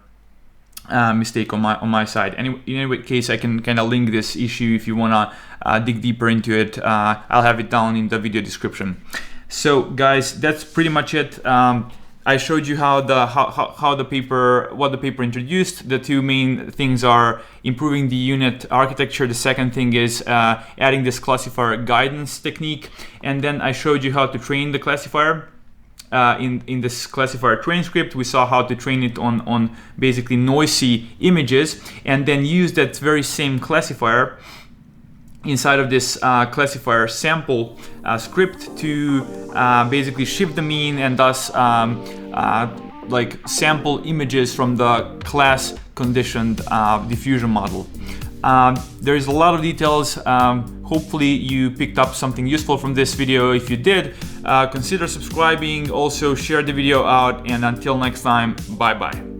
mistake on my side. In any case, I can kind of link this issue if you want to dig deeper into it. I'll have it down in the video description. So guys, that's pretty much it. I showed you what the paper introduced. The 2 main things are improving the unit architecture. The second thing is adding this classifier guidance technique, and then I showed you how to train the classifier. In this classifier train script, we saw how to train it on basically noisy images, and then use that very same classifier inside of this classifier sample script to basically shift the mean and thus like sample images from the class conditioned diffusion model. There's a lot of details. Hopefully you picked up something useful from this video. If you did, consider subscribing, also share the video out, and until next time, bye bye.